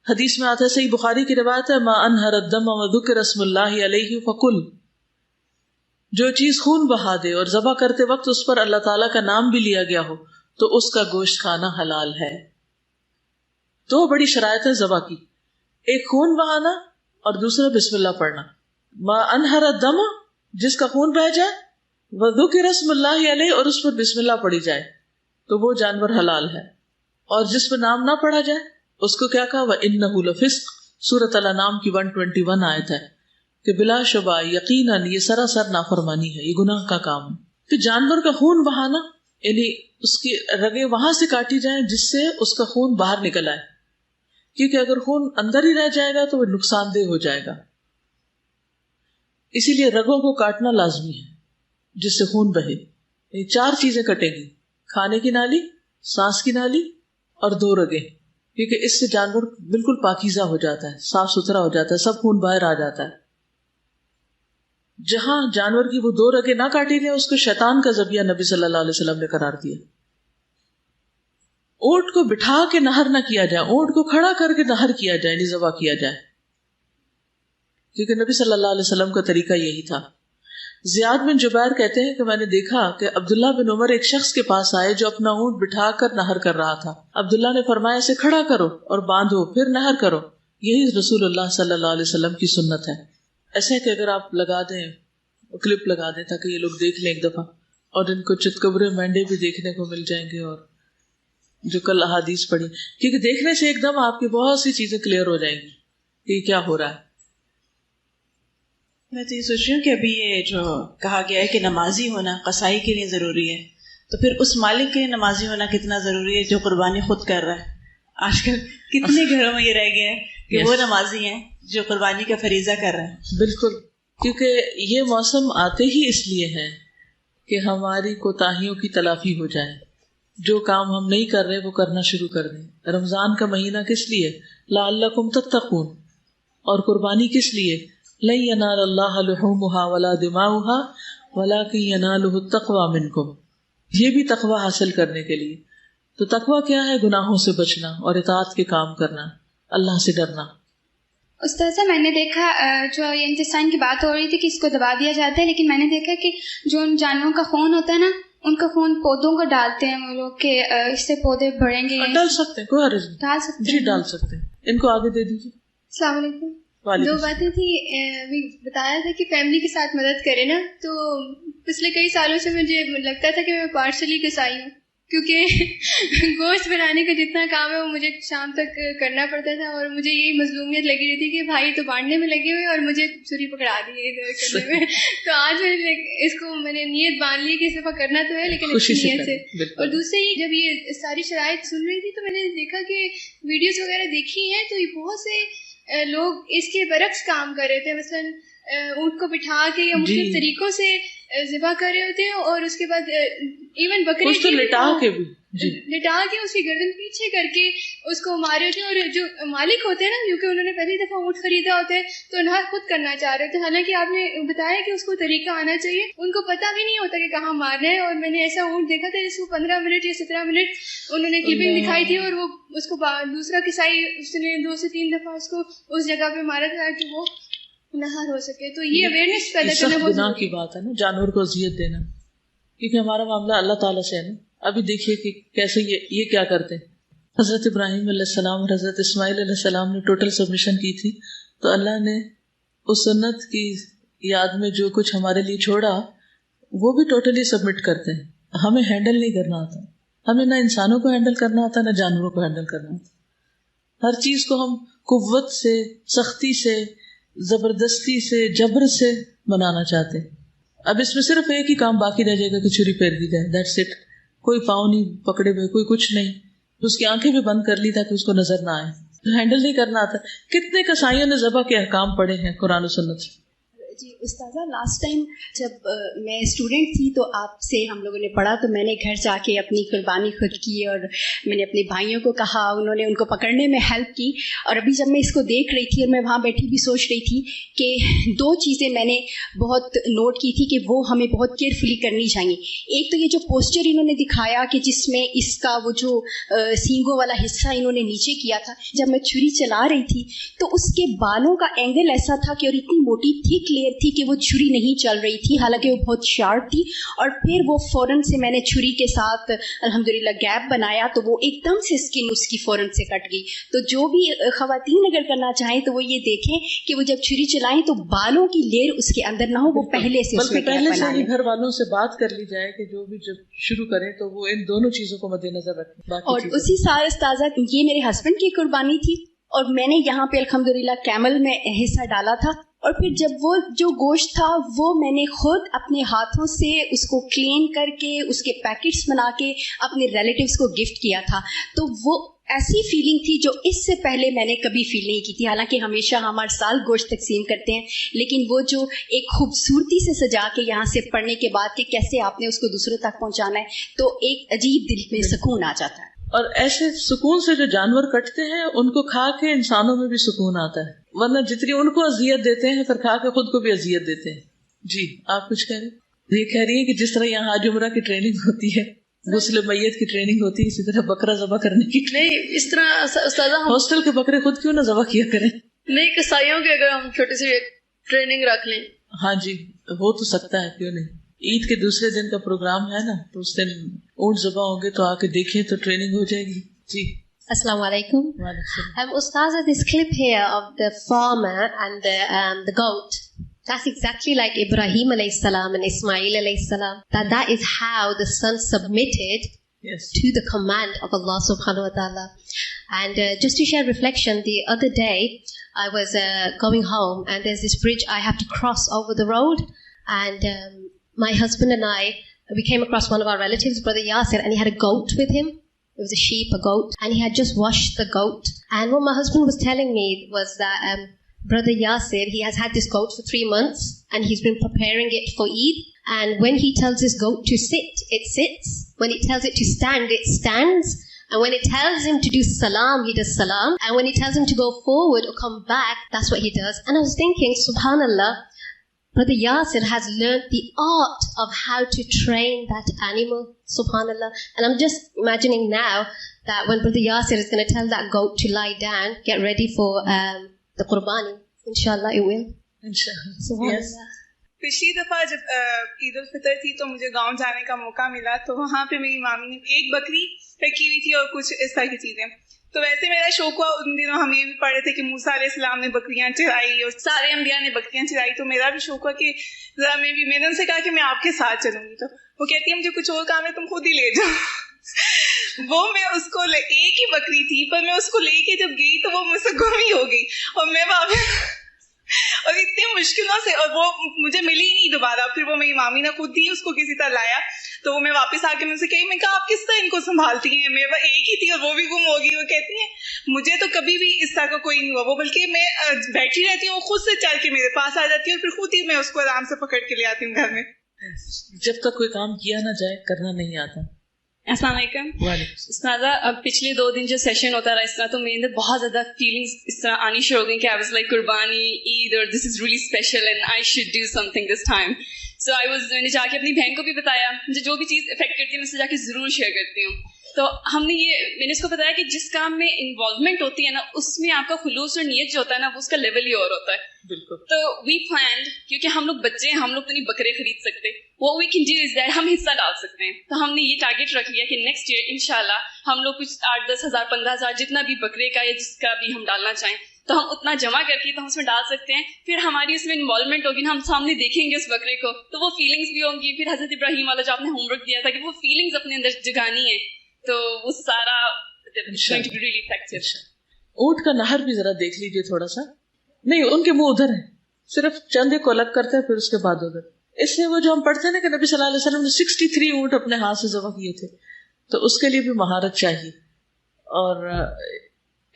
حدیث میں آتا ہے، صحیح بخاری کی روایت ہے، ما انہر الدم وذکر اسم اللہ علیہ فکل، جو چیز خون بہا دے اور ذبح کرتے وقت اس پر اللہ تعالیٰ کا نام بھی لیا گیا ہو تو اس کا گوشت کھانا حلال ہے. دو بڑی شرائط ہے ذبح کی، ایک خون بہانا اور دوسرا بسم اللہ پڑھنا. ما انہر الدم، جس کا خون بہ جائے، وذکر اسم اللہ علیہ، اور اس پر بسم اللہ پڑھی جائے تو وہ جانور حلال ہے. اور جس پر نام نہ پڑھا جائے اس کو کیا کہا؟ وَإِنَّهُ لَفِسْقٌ، سورۃ الانعام کی 121 آیت ہے کہ بلا شبہ یقیناً یہ سراسر نافرمانی ہے، یہ گناہ کا کام ہے. کہ جانور کا خون بہانا یعنی اس کی رگیں وہاں سے کاٹی جائیں جس سے اس کا خون باہر نکل آئے، کیونکہ اگر خون اندر ہی رہ جائے گا تو وہ نقصان دہ ہو جائے گا. اسی لیے رگوں کو کاٹنا لازمی ہے جس سے خون بہے. یہ چار چیزیں کٹیں گی، کھانے کی نالی، سانس کی نالی اور دو رگیں، کیونکہ اس سے جانور بالکل پاکیزہ ہو جاتا ہے، صاف ستھرا ہو جاتا ہے، سب خون باہر آ جاتا ہے. جہاں جانور کی وہ دو رگیں نہ کاٹی گئی اس کو شیطان کا ذبیحہ نبی صلی اللہ علیہ وسلم نے قرار دیا. اونٹ کو بٹھا کے نہر نہ کیا جائے، اونٹ کو کھڑا کر کے نہر کیا جائے، نہیں ذبح کیا جائے، کیونکہ نبی صلی اللہ علیہ وسلم کا طریقہ یہی تھا. زیاد بن جبیر کہتے ہیں کہ میں نے دیکھا کہ عبداللہ بن عمر ایک شخص کے پاس آئے جو اپنا اونٹ بٹھا کر نہر کر رہا تھا. عبداللہ نے فرمایا اسے کھڑا کرو اور باندھو پھر نہر کرو، یہی رسول اللہ صلی اللہ علیہ وسلم کی سنت ہے. ایسے ہے کہ اگر آپ لگا دیں، کلپ لگا دیں تاکہ یہ لوگ دیکھ لیں ایک دفعہ، اور ان کو چتکبرے مینڈے بھی دیکھنے کو مل جائیں گے، اور جو کل احادیث پڑھی، کیونکہ دیکھنے سے ایک دم آپ کی بہت سی چیزیں کلیئر ہو جائیں گی کہ یہ کیا ہو رہا ہے. میں تو یہ سوچ رہی ہوں کہ ابھی یہ جو کہا گیا ہے کہ نمازی ہونا قصائی کے لیے ضروری ہے، تو پھر اس مالک کے لیے نمازی ہونا کتنا ضروری ہے جو قربانی خود کر رہا ہے. آج کل کتنے گھروں میں یہ رہ گیا ہے کہ وہ نمازی ہیں جو قربانی کا فریضہ کر رہے ہیں. بالکل، کیونکہ یہ موسم آتے ہی اس لیے ہے کہ ہماری کوتاہیوں کی تلافی ہو جائے. جو کام ہم نہیں کر رہے وہ کرنا شروع کر دیں. رمضان کا مہینہ کس لیے؟ لعلکم تتقون. اور قربانی کس لیے؟ لن ینال اللہ لحومها ولا دماؤها ولکن ینالہ التقوی منکم. یہ بھی تقوی حاصل کرنے کے لیے. تو تقوی کیا ہے؟ گناہوں سے بچنا اور اطاعت کے کام کرنا، اللہ سے ڈرنا. استاذہ میں نے دیکھا جو یہ انتسان کی بات ہو رہی تھی کہ اس کو دبا دیا جاتا ہے، لیکن میں نے دیکھا کہ جو ان جانوروں کا خون ہوتا ہے نا، ان کا خون پودوں کو ڈالتے ہیں وہ لوگ کہ اس سے پودے بڑھیں گے. ڈال سکتے ہیں، کوئی حرج نہیں، ڈال سکتے جی ڈال سکتے ہیں. ان کو آگے دے دیجیے. السلام علیکم. دو باتیں تھی، بتایا تھا کہ فیملی کے ساتھ مدد کرے نا، تو پچھلے کئی سالوں سے مجھے لگتا تھا کہ میں پارشلی قصائی ہوں، کیونکہ گوشت بنانے کا جتنا کام ہے وہ مجھے شام تک کرنا پڑتا تھا، اور مجھے یہی مظلومیت لگی رہی تھی کہ بھائی تو بانٹنے میں لگے ہوئے اور مجھے چھری پکڑا دی ہے ادھر کرنے میں. تو آج میں نے نیت باندھ لی کہ اس دفعہ کرنا تو ہے لیکن اچھی نیت سے. اور دوسرے ہی جب یہ ساری شرائط سن رہی تھی تو میں نے دیکھا کہ ویڈیوز وغیرہ دیکھی ہیں تو یہ بہت سے لوگ اس کے برعکس کام کر رہے تھے. مثلاً اونٹ کو بٹھا کے یا مختلف طریقوں سے ذبح کر رہے ہوتے ہیں، اور اس کے بعد ایون بکرے کو لٹا کے بھی لٹا کے اس کی گردن پیچھے کر کے اس کو مارے ہوتے ہیں. اور جو مالک ہوتے ہیں نا، کیونکہ انہوں نے پہلی دفعہ اونٹ خریدا ہوتا ہے تو انہاں خود کرنا چاہ رہے تھے، حالانکہ آپ نے بتایا کہ اس کو طریقہ آنا چاہیے. ان کو پتہ بھی نہیں ہوتا کہ کہاں مارنا ہے. اور میں نے ایسا اونٹ دیکھا تھا جس کو 15 منٹ یا 17 منٹ انہوں نے کلپنگ دکھائی تھی، اور وہ اس کو دوسرا کسائی اس نے 2 سے 3 دفعہ اس کو اس جگہ پہ مارا تھا کہ وہ نہار ہو سکے. تو یہ اویئرنیس پیدا کرنا بہت گناہ کی بات ہے نا، جانور کو اذیت دینا، کیونکہ ہمارا معاملہ اللہ تعالیٰ سے ہے نا. ابھی دیکھیے کہ کیسے یہ کیا کرتے ہیں. حضرت ابراہیم علیہ السلام اور حضرت اسماعیل علیہ السلام نے ٹوٹل سبمیشن کی تھی، تو اللہ نے اس سنت کی یاد میں جو کچھ ہمارے لیے چھوڑا وہ بھی ٹوٹلی سبمٹ کرتے ہیں. ہمیں ہینڈل نہیں کرنا آتا، ہمیں نہ انسانوں کو ہینڈل کرنا آتا نہ جانوروں کو ہینڈل کرنا آتا. ہر چیز کو ہم قوت سے، سختی سے، زبردستی سے، جبر سے بنانا چاہتے. اب اس میں صرف ایک ہی کام باقی رہ جائے گا کہ چھری پھیر دی جائے، دیٹس اٹ. کوئی پاؤں نہیں پکڑے ہوئے، کوئی کچھ نہیں. اس کی آنکھیں بھی بند کر لی تاکہ اس کو نظر نہ آئے. ہینڈل نہیں کرنا آتا. کتنے کسائیوں نے ذبح کے احکام پڑھے ہیں قرآن و سنت سے. جی استاذہ، لاسٹ ٹائم جب میں اسٹوڈنٹ تھی تو آپ سے ہم لوگوں نے پڑھا، تو میں نے گھر جا کے اپنی قربانی خود کی اور میں نے اپنے بھائیوں کو کہا، انہوں نے ان کو پکڑنے میں ہیلپ کی. اور ابھی جب میں اس کو دیکھ رہی تھی اور میں وہاں بیٹھی بھی سوچ رہی تھی کہ 2 چیزیں میں نے بہت نوٹ کی تھی کہ وہ ہمیں بہت کیئرفلی کرنی چاہیے. ایک تو یہ جو پوسچر انہوں نے دکھایا کہ جس میں اس کا وہ جو سینگوں والا حصہ انہوں نے نیچے کیا تھا، جب میں چھری چلا رہی تھی تو اس کے بالوں کا اینگل ایسا تھا کہ اور اتنی موٹی تھک لیئر تھی کہ وہ چھری نہیں چل رہی تھی، حالانکہ وہ بہت شارپ تھی. اور پھر وہ فوراً سے میں نے چھری کے ساتھ الحمدللہ گیپ بنایا تو وہ ایک دم سے اسکن اس کی فوراً سے کٹ گئی. تو جو بھی خواتین اگر کرنا چاہیں تو وہ یہ دیکھیں کہ وہ جب چھری چلائیں تو بالوں کی لیئر اس کے اندر نہ ہو، وہ پہلے سے اس میں پہلے سے ہی گھر والوں سے بات کر لی جائے کہ جو بھی جب شروع کریں تو وہ ان دونوں چیزوں کو مد نظر رکھیں. اور اسی سال استاذہ یہ میرے ہسبینڈ کی قربانی تھی اور میں نے یہاں پہ الحمدللہ کیمل میں حصہ ڈالا تھا. اور پھر جب وہ جو گوشت تھا وہ میں نے خود اپنے ہاتھوں سے اس کو کلین کر کے اس کے پیکٹس بنا کے اپنے ریلیٹیوز کو گفٹ کیا تھا. تو وہ ایسی فیلنگ تھی جو اس سے پہلے میں نے کبھی فیل نہیں کی تھی. حالانکہ ہمیشہ ہم ہر سال گوشت تقسیم کرتے ہیں، لیکن وہ جو ایک خوبصورتی سے سجا کے یہاں سے پڑھنے کے بعد کہ کیسے آپ نے اس کو دوسروں تک پہنچانا ہے، تو ایک عجیب دل میں سکون آ جاتا ہے. اور ایسے سکون سے جو جانور کٹتے ہیں ان کو کھا کے انسانوں میں بھی سکون آتا ہے، ورنہ جتنی ان کو اذیت دیتے ہیں پھر کھا کے خود کو بھی اذیت دیتے ہیں. جی آپ کچھ کہہ رہے ہیں؟ یہ کہہ رہی ہے کہ جس طرح یہاں حج عمرہ کی ٹریننگ ہوتی ہے، غسل میت کی ٹریننگ ہوتی ہے، اسی طرح بکرا ذبح کرنے کی نہیں. اس طرح استاذہ ہاسٹل کے بکرے خود کیوں نہ ذبح کیا کریں؟ نہیں، کسائیوں کے اگر ہم چھوٹی سی ٹریننگ رکھ لیں. ہاں جی ہو تو سکتا ہے، کیوں نہیں. عید کے دوسرے دن کا پروگرام ہے نا، تو اس دن اونٹ ذبح ہوں گے تو آ کے دیکھیں تو ٹریننگ ہو جائے گی. جی Assalamu alaikum. Ustaza, this clip here of the farmer and the goat, that's exactly like Ibrahim alayhi salam and Ismail alayhi salam. That is how the son submitted to the command of Allah subhanahu wa ta'ala. And just to share reflection, the other day I was going home and there's this bridge I have to cross over the road, and my husband and we came across one of our relatives, Brother Yasir, and he had a goat with him. It was a sheep, a goat, and he had just washed the goat. And what my husband was telling me was that Brother Yasir, he has had this goat for 3 months, and he's been preparing it for Eid. And when he tells his goat to sit, it sits. When he tells it to stand, it stands. And when it tells him to do salam, he does salam. And when he tells him to go forward or come back, that's what he does. And I was thinking, subhanallah, Brother Yasir has learned the art of how to train that animal, subhanallah. And I'm just imagining now that when Brother Yasir is going to tell that goat to lie down, get ready for the qurbani, inshallah it will. Inshallah. Subhanallah. Yes. پچھلی دفعہ جب عید الفطر تھی تو مجھے گاؤں جانے کا موقع ملا، تو وہاں پہ میری مامی نے ایک بکری رکھی ہوئی تھی اور کچھ اس طرح کی چیزیں. تو ویسے میرا شوق ہوا، ان دنوں ہم یہ بھی پڑھے تھے کہ موسیٰ علیہ السلام نے بکریاں چرائی اور سارے انبیاء نے بکریاں چرائی. تو میرا بھی شوق ہوا کہ ذرا میں نے ان سے کہا کہ میں آپ کے ساتھ چلوں گی. تو وہ کہتی ہے مجھے کچھ اور کام ہے، تم خود ہی لے جاؤ. وہ میں اس کو ایک ہی بکری تھی پر میں اس کو لے کے جب گئی تو وہ مجھ سے گم ہی ہو گئی اور میں واپس اور اتنی مشکلوں سے اور وہ مجھے ملی ہی نہیں دوبارہ. پھر وہ میری مامی نے خود ہی اس کو کسی طرح لایا تو وہ میں واپس آ کے مجھ سے کہی, میں کہا آپ کس طرح ان کو سنبھالتی ہیں, میرے پاس ایک ہی تھی اور وہ بھی گم ہوگی. وہ کہتی ہیں مجھے تو کبھی بھی اس طرح کا کوئی نہیں ہوا, وہ بلکہ میں بیٹھی رہتی ہوں وہ خود سے چل کے میرے پاس آ جاتی ہے اور پھر خود ہی میں اس کو آرام سے پکڑ کے لے آتی ہوں گھر میں. جب تک کوئی کام کیا نہ جائے کرنا نہیں آتا. السلام علیکم. استاذہ اب پچھلے 2 دن جو سیشن ہوتا رہا اس طرح تو میرے اندر بہت زیادہ فیلنگس اس طرح آنی شروع ہو گئی کہ I was like Qurbani Eid اور this is really special and I should do something this time. So میں نے جا کے اپنی بہن کو بھی بتایا, مجھے جو بھی چیز افیکٹ کرتی ہے میں اسے جا کے ضرور شیئر کرتی ہوں. تو میں نے اس کو بتایا کہ جس کام میں انوالومنٹ ہوتی ہے نا اس میں آپ کا خلوص اور نیت جو ہوتا ہے نا وہ اس کا لیول ہی اور ہوتا ہے. بالکل. تو وی پلانڈ, کیونکہ ہم لوگ بچے ہیں, ہم لوگ تو نہیں بکرے خرید سکتے, what we can do is that ہم حصہ ڈال سکتے ہیں. تو ہم نے یہ ٹارگیٹ رکھ لیا کہ نیکسٹ ایئر انشاءاللہ ہم لوگ کچھ 8-10 ہزار 15 ہزار جتنا بھی بکرے کا یا جس کا بھی ہم ڈالنا چاہیں تو ہم اتنا جمع کر کے تو ہم اس میں ڈال سکتے ہیں. پھر ہماری اس میں انوالومنٹ ہوگی نا, ہم سامنے دیکھیں گے اس بکرے کو تو وہ فیلنگس بھی ہوں گی. پھر حضرت ابراہیم والا جو آپ نے ہوم ورک دیا تھا کہ وہ فیلنگس اپنے اندر جگانی ہے تو وہ سارا ریلی افیکٹو. اونٹ کا نہر بھی ذرا دیکھ لیجیے تھوڑا سا. نہیں, ان کے منہ ادھر ہیں, صرف چند کو الگ کرتے ہیں پھر اس کے بعد ادھر. اس لیے وہ جو ہم پڑھتے ہیں نا کہ نبی صلی اللہ علیہ وسلم نے 63 اونٹ اپنے ہاتھ سے ذبح کیے تھے, تو اس کے لیے بھی مہارت چاہیے. اور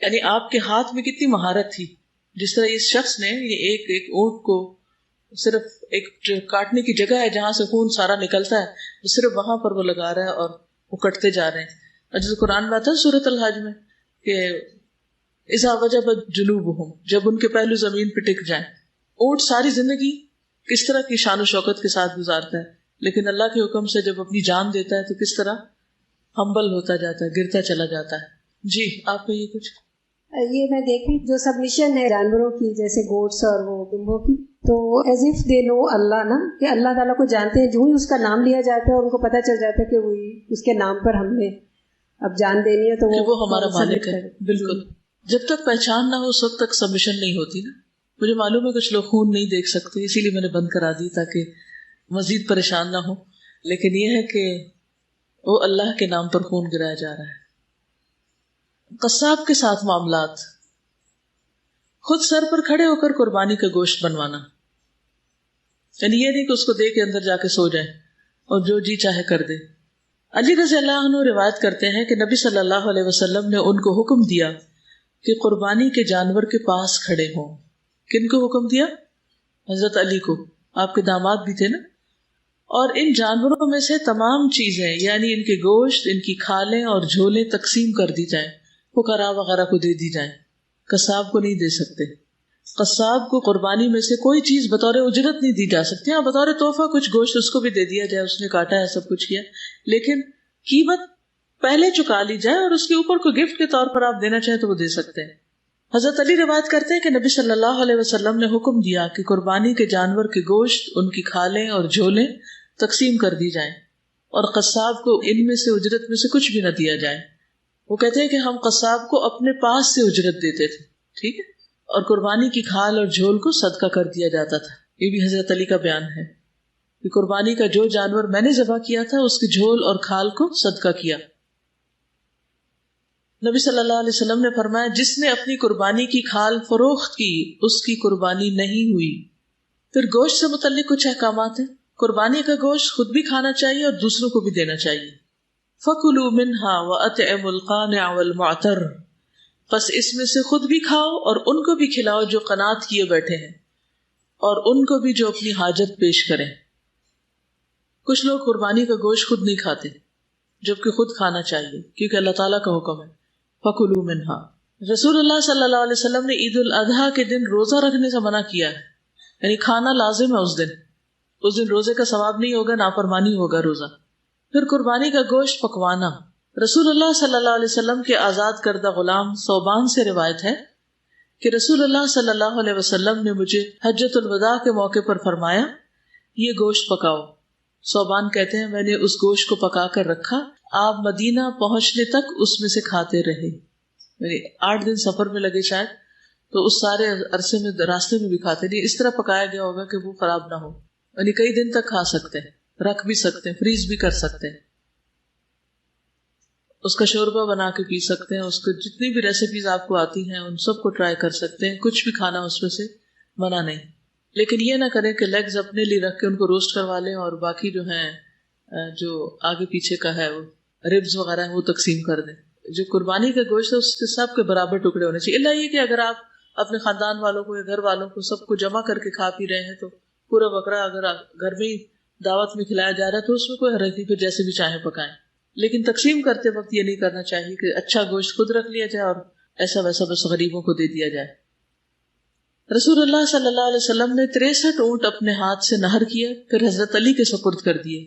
یعنی آپ کے ہاتھ میں کتنی مہارت تھی, جس طرح اس شخص نے یہ ایک اونٹ کو صرف ایک کاٹنے کی جگہ ہے جہاں سے خون سارا نکلتا ہے, وہ صرف وہاں پر وہ لگا رہا ہے اور وہ کٹتے جا رہے ہیں. اور جیسے قرآن میں آتا ہے سورۃ الحج میں کہ اذا وجبت جنوبہم, جب ان کے پہلو زمین پہ ٹک جائیں. اونٹ ساری زندگی کس طرح کی شان و شوکت کے ساتھ گزارتا ہے, لیکن اللہ کے حکم سے جب اپنی جان دیتا ہے تو کس طرح ہمبل ہوتا جاتا ہے, گرتا چلا جاتا ہے. جی آپ کا یہ کچھ یہ میں دیکھ رہی جو سبمیشن ہے جانوروں کی جیسے گوٹس اور وہ گنبوں کی, تو ایز اف دے نو اللہ نا کہ اللہ تعالیٰ کو جانتے ہیں, جو ہی اس کا نام لیا جاتا ہے اور ان کو پتہ چل جاتا ہے کہ وہی اس کے نام پر ہم نے اب جان دینی ہے تو وہ ہمارا مالک ہے. بالکل. جب تک پہچان نہ ہو اس وقت تک سبمیشن نہیں ہوتی نا. مجھے معلوم ہے کچھ لوگ خون نہیں دیکھ سکتے, اسی لیے میں نے بند کرا دی تاکہ مزید پریشان نہ ہو, لیکن یہ ہے کہ وہ اللہ کے نام پر خون گرایا جا رہا ہے. قصاب کے ساتھ معاملات, خود سر پر کھڑے ہو کر قربانی کا گوشت بنوانا, یعنی یہ نہیں کہ اس کو دے کے اندر جا کے سو جائے اور جو جی چاہے کر دے. علی رضی اللہ عنہ روایت کرتے ہیں کہ نبی صلی اللہ علیہ وسلم نے ان کو حکم دیا کہ قربانی کے جانور کے پاس کھڑے ہوں. کن کو حکم دیا؟ حضرت علی کو, آپ کے داماد بھی تھے نا. اور ان جانوروں میں سے تمام چیزیں یعنی ان کے گوشت, ان کی کھالیں اور جھولیں تقسیم کر دی جائیں, فقراء وغیرہ کو دے دی جائیں. قصاب کو نہیں دے سکتے. قصاب کو قربانی میں سے کوئی چیز بطور اجرت نہیں دی جا سکتی. ہاں بطور تحفہ کچھ گوشت اس کو بھی دے دیا جائے, اس نے کاٹا ہے سب کچھ کیا, لیکن قیمت پہلے چکا لی جائے اور اس کے اوپر کوئی گفٹ کے طور پر آپ دینا چاہیں تو وہ دے سکتے ہیں. حضرت علی روایت کرتے ہیں کہ نبی صلی اللہ علیہ وسلم نے حکم دیا کہ قربانی کے جانور کے گوشت, ان کی کھالیں اور جھولیں تقسیم کر دی جائیں اور قصاب کو ان میں سے اجرت میں سے کچھ بھی نہ دیا جائے. وہ کہتے ہیں کہ ہم قصاب کو اپنے پاس سے اجرت دیتے تھے, ٹھیک ہے, اور قربانی کی کھال اور جھول کو صدقہ کر دیا جاتا تھا. یہ بھی حضرت علی کا بیان ہے کہ قربانی کا جو جانور میں نے ذبح کیا تھا اس کی جھول اور کھال کو صدقہ کیا. نبی صلی اللہ علیہ وسلم نے فرمایا جس نے اپنی قربانی کی کھال فروخت کی اس کی قربانی نہیں ہوئی. پھر گوشت سے متعلق کچھ احکامات ہیں. قربانی کا گوشت خود بھی کھانا چاہیے اور دوسروں کو بھی دینا چاہیے. فَكُلُوا مِنْهَا وَأَطْعِمُوا الْقَانِعَ وَالْمُعْتَرَّ, پس اس میں سے خود بھی کھاؤ اور ان کو بھی کھلاؤ جو قناعت کیے بیٹھے ہیں, اور ان کو بھی جو اپنی حاجت پیش کریں. کچھ لوگ قربانی کا گوشت خود نہیں کھاتے جبکہ خود کھانا چاہیے کیونکہ اللہ تعالیٰ کا حکم ہے فَكُلُوا مِنْهَا. رسول اللہ صلی اللہ علیہ وسلم نے عید الاضحیٰ کے دن روزہ رکھنے سے منع کیا ہے, یعنی کھانا لازم ہے اس دن روزے کا ثواب نہیں ہوگا, نافرمانی ہوگا روزہ. پھر قربانی کا گوشت پکوانا. رسول اللہ صلی اللہ علیہ وسلم کے آزاد کردہ غلام صوبان سے روایت ہے کہ رسول اللہ صلی اللہ علیہ وسلم نے مجھے حجۃ الوداع کے موقع پر فرمایا یہ گوشت پکاؤ. صوبان کہتے ہیں میں نے اس گوشت کو پکا کر رکھا, آپ مدینہ پہنچنے تک اس میں سے کھاتے رہے. 8 دن سفر میں لگے شاید, تو اس سارے عرصے میں راستے میں بھی کھاتے نہیں. اس طرح پکایا گیا ہوگا کہ وہ خراب نہ ہو, یعنی کئی دن تک کھا سکتے ہیں, رکھ بھی سکتے ہیں, فریز بھی کر سکتے ہیں. اس کا شوربہ بنا کے پی سکتے ہیں، اس کو جتنی بھی ریسیپیز آپ کو آتی ہیں ان سب کو ٹرائی کر سکتے ہیں، کچھ بھی کھانا اس میں سے منع نہیں. لیکن یہ نہ کریں کہ لیگز اپنے لیے رکھ کے ان کو روسٹ کروا لیں اور باقی جو ہیں جو آگے پیچھے کا ہے وہ ربز وغیرہ وہ تقسیم کر دیں. جو قربانی کا گوشت ہے اس کے سب کے برابر ٹکڑے ہونے چاہیے. اللہ یہ کہ اگر آپ اپنے خاندان والوں کو یا گھر والوں کو سب کو جمع کر کے کھا پی رہے ہیں تو پورا بکرا اگر گھر میں ہی دعوت میں کھلایا جا رہا ہے تو اس میں کوئی حرج نہیں، پھر جیسے بھی چاہیں پکائیں. لیکن تقسیم کرتے وقت یہ نہیں کرنا چاہیے کہ اچھا گوشت خود رکھ لیا جائے اور ایسا ویسا بس غریبوں کو دے دیا جائے. رسول اللہ صلی اللہ علیہ وسلم نے 63 اونٹ اپنے ہاتھ سے نہر کیے، پھر حضرت علی کے سپرد کر دیے،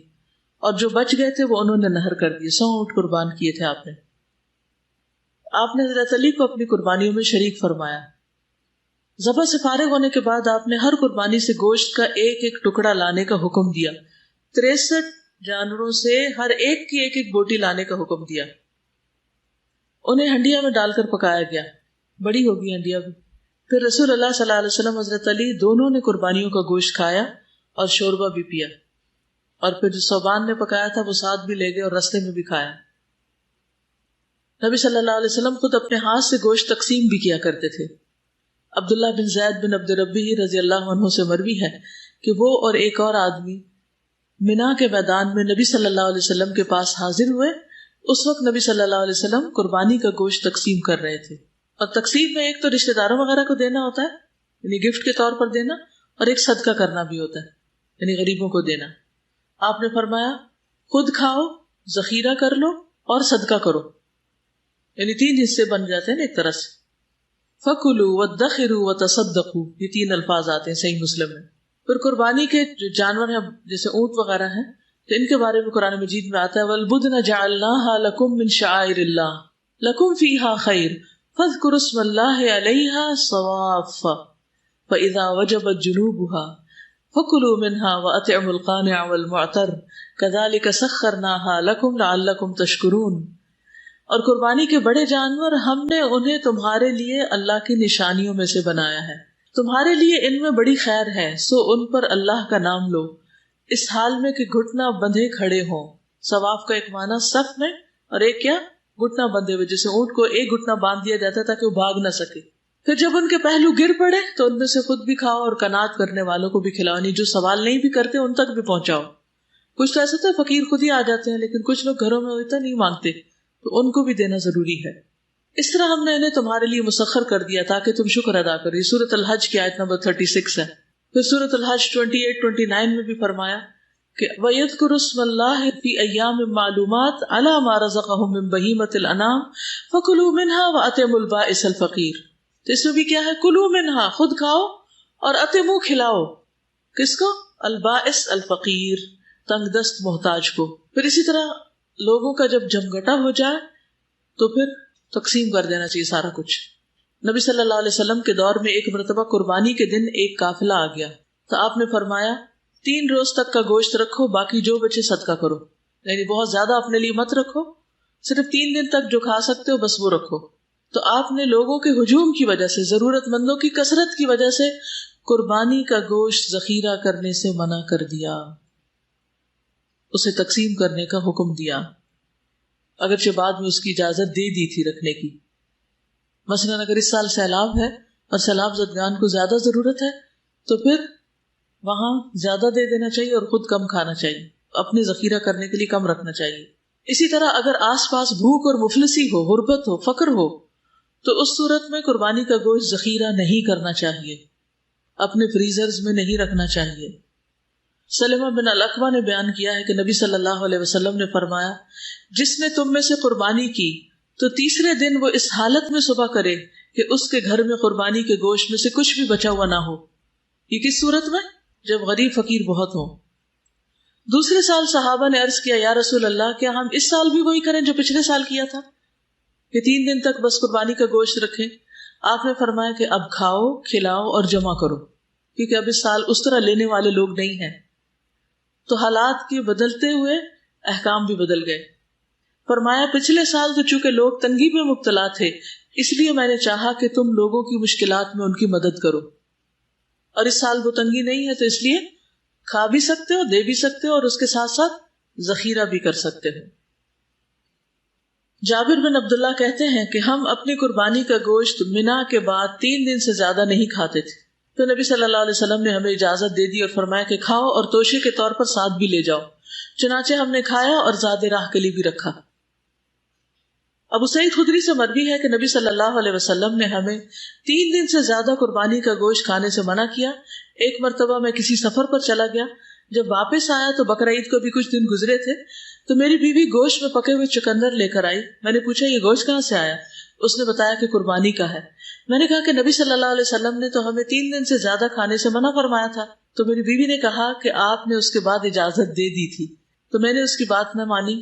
اور جو بچ گئے تھے وہ انہوں نے نہر کر دیے. 100 اونٹ قربان کیے تھے آپ نے حضرت علی کو اپنی قربانیوں میں شریک فرمایا. ذبح سے فارغ ہونے کے بعد آپ نے ہر قربانی سے گوشت کا ایک ایک ٹکڑا لانے کا حکم دیا. 63 جانوروں سے ہر ایک کی ایک ایک بوٹی لانے کا حکم دیا. انہیں ہنڈیا میں ڈال کر پکایا گیا، بڑی ہوگی ہنڈیا بھی. پھر رسول اللہ صلی اللہ علیہ وسلم حضرت علی دونوں نے قربانیوں کا گوشت کھایا اور شوربہ بھی پیا، اور پھر جو صوبان نے پکایا تھا وہ ساتھ بھی لے گئے اور رستے میں بھی کھایا. نبی صلی اللہ علیہ وسلم خود اپنے ہاتھ سے گوشت تقسیم بھی کیا کرتے تھے. عبداللہ بن زید بن عبد ربی رضی اللہ عنہ سے مروی ہے کہ وہ اور ایک اور آدمی منا کے میدان میں نبی صلی اللہ علیہ وسلم کے پاس حاضر ہوئے. اس وقت نبی صلی اللہ علیہ وسلم قربانی کا گوشت تقسیم کر رہے تھے، اور تقسیم میں ایک تو رشتہ داروں وغیرہ کو دینا ہوتا ہے یعنی گفٹ کے طور پر دینا، اور ایک صدقہ کرنا بھی ہوتا ہے یعنی غریبوں کو دینا. آپ نے فرمایا خود کھاؤ، ذخیرہ کر لو اور صدقہ کرو، یعنی 3 حصے بن جاتے ہیں نا ایک طرح سے. فَكُلُوا وَادَّخِرُوا وَتَصَدَّقُوا، یہ 3 الفاظ آتے ہیں صحیح مسلم میں. پھر قربانی کے جو جانور ہیں جیسے اونٹ وغیرہ ہیں تو ان کے بارے میں قرآن مجید میں آتا ہے وَالْبُدْنَ جَعَلْنَاهَا لَكُم مِّن شَعَائِرِ اللَّهِ لَكُمْ فِيهَا خَيْرٌ فَاذْكُرُوا اسْمَ اللَّهِ عَلَيْهَا صَوَافَّ فَإِذَا وَجَبَتْ جُنُوبُهَا فَكُلُوا مِنْهَا وَأَطْعِمُوا الْقَانِعَ وَالْمُعْتَرَّ كَذَلِكَ سَخَّرْنَاهَا لَكُمْ لَعَلَّكُمْ تَشْكُرُونَ. اور قربانی کے بڑے جانور ہم نے انہیں تمہارے لیے اللہ کی نشانیوں میں سے بنایا ہے، تمہارے لیے ان میں بڑی خیر ہے، سو ان پر اللہ کا نام لو اس حال میں کہ گھٹنا بندھے کھڑے ہوں. صواف کا ایک معنی صف میں اور ایک کیا گھٹنا بندھے ہوئے، جیسے اونٹ کو ایک گھٹنا باندھ دیا جاتا ہے تاکہ وہ بھاگ نہ سکے. پھر جب ان کے پہلو گر پڑے تو ان میں سے خود بھی کھاؤ اور قناعت کرنے والوں کو بھی کھلاؤ، نہیں جو سوال نہیں بھی کرتے ان تک بھی پہنچاؤ. کچھ تو ایسا تو فقیر خود ہی آ جاتے ہیں لیکن کچھ لوگ گھروں میں اتنا نہیں مانگتے تو ان کو بھی دینا ضروری ہے. اس طرح ہم نے انہیں تمہارے لیے مسخر کر دیا تاکہ تم شکر ادا کرو. یہ سورۃ الحج کی آیت نمبر 36 ہے. پھر سورۃ الحج 28-29 میں بھی فرمایا کہ وَيَذْكُرُ اسْمَ اللَّهِ فِي أَيَّامٍ مَّعْلُومَاتٍ عَلَىٰ مَا رَزَقَهُم مِّن بَهِيمَةِ الْأَنْعَامِ فَكُلُوا مِنْهَا وَأَطْعِمُوا الْبَائِسَ الْفَقِيرَ. تو اس میں بھی کیا ہے کلوا منہا، خود کھاؤ اور اطعموا کھلاؤ، کس کو؟ البائس الفقیر، تنگ دست محتاج کو. پھر اسی طرح لوگوں کا جب جمگٹا ہو جائے تو پھر تقسیم کر دینا چاہیے سارا کچھ. نبی صلی اللہ علیہ وسلم کے دور میں ایک مرتبہ قربانی کے دن ایک قافلہ آ گیا تو آپ نے فرمایا 3 روز تک کا گوشت رکھو، باقی جو بچے صدقہ کرو. یعنی بہت زیادہ اپنے لیے مت رکھو، صرف 3 دن تک جو کھا سکتے ہو بس وہ رکھو. تو آپ نے لوگوں کے ہجوم کی وجہ سے، ضرورت مندوں کی کثرت کی وجہ سے قربانی کا گوشت ذخیرہ کرنے سے منع کر دیا، اسے تقسیم کرنے کا حکم دیا، اگرچہ بعد میں اس کی اجازت دے دی تھی رکھنے کی. مثلا اگر اس سال سیلاب ہے اور سیلاب زدگان کو زیادہ ضرورت ہے تو پھر وہاں زیادہ دے دینا چاہیے اور خود کم کھانا چاہیے، اپنے ذخیرہ کرنے کے لیے کم رکھنا چاہیے. اسی طرح اگر آس پاس بھوک اور مفلسی ہو، غربت ہو، فقر ہو تو اس صورت میں قربانی کا گوشت ذخیرہ نہیں کرنا چاہیے، اپنے فریزرز میں نہیں رکھنا چاہیے. سلمہ بن الاکوع نے بیان کیا ہے کہ نبی صلی اللہ علیہ وسلم نے فرمایا جس نے تم میں سے قربانی کی تو تیسرے دن وہ اس حالت میں صبح کرے کہ اس کے گھر میں قربانی کے گوشت میں سے کچھ بھی بچا ہوا نہ ہو. یہ کس صورت میں؟ جب غریب فقیر بہت ہوں. دوسرے سال صحابہ نے عرض کیا یا رسول اللہ کیا ہم اس سال بھی وہی کریں جو پچھلے سال کیا تھا کہ 3 دن تک بس قربانی کا گوشت رکھیں؟ آپ نے فرمایا کہ اب کھاؤ، کھلاؤ اور جمع کرو، کیونکہ اب اس سال اس طرح لینے والے لوگ نہیں ہیں. تو حالات کے بدلتے ہوئے احکام بھی بدل گئے. فرمایا پچھلے سال تو چونکہ لوگ تنگی میں مبتلا تھے اس لیے میں نے چاہا کہ تم لوگوں کی مشکلات میں ان کی مدد کرو، اور اس سال وہ تنگی نہیں ہے تو اس لیے کھا بھی سکتے ہو، دے بھی سکتے ہو اور اس کے ساتھ ساتھ ذخیرہ بھی کر سکتے ہو. جابر بن عبداللہ کہتے ہیں کہ ہم اپنی قربانی کا گوشت منا کے بعد 3 دن سے زیادہ نہیں کھاتے تھے، تو نبی صلی اللہ علیہ وسلم نے ہمیں اجازت دے دی اور فرمایا کہ کھاؤ اور توشے کے طور پر ساتھ بھی لے جاؤ۔ چنانچہ ہم نے کھایا اور زاد راہ کے لیے بھی رکھا۔ ابو سعید خدری سے مروی ہے کہ نبی صلی اللہ علیہ وسلم نے ہمیں 3 دن سے زیادہ قربانی کا گوشت کھانے سے منع کیا۔ ایک مرتبہ میں کسی سفر پر چلا گیا، جب واپس آیا تو بقرعید کو بھی کچھ دن گزرے تھے، تو میری بیوی گوشت میں پکے ہوئے چکندر لے کر آئی۔ میں نے پوچھا یہ گوشت کہاں سے آیا؟ اس نے بتایا کہ قربانی کا ہے۔ میں نے کہا کہ نبی صلی اللہ علیہ وسلم نے تو ہمیں 3 دن سے زیادہ کھانے سے منع فرمایا تھا۔ تو میری بیوی نے کہا کہ آپ نے اس کے بعد اجازت دے دی تھی۔ تو میں نے اس کی بات نہ مانی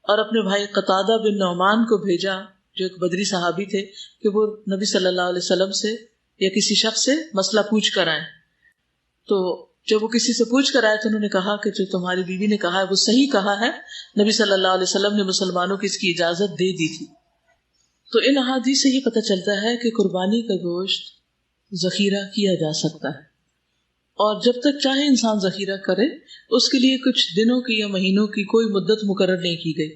اور اپنے بھائی قتادہ بن نعمان کو بھیجا، جو ایک بدری صحابی تھے، کہ وہ نبی صلی اللہ علیہ وسلم سے یا کسی شخص سے مسئلہ پوچھ کر آئیں۔ تو جب وہ کسی سے پوچھ کر آئے تو انہوں نے کہا کہ جو تمہاری بیوی نے کہا ہے وہ صحیح کہا ہے، نبی صلی اللہ علیہ وسلم نے مسلمانوں کی اس کی اجازت دے دی تھی۔ تو ان احادیث سے یہ پتہ چلتا ہے کہ قربانی کا گوشت ذخیرہ کیا جا سکتا ہے، اور جب تک چاہے انسان ذخیرہ کرے، اس کے لیے کچھ دنوں کی یا مہینوں کی کوئی مدت مقرر نہیں کی گئی۔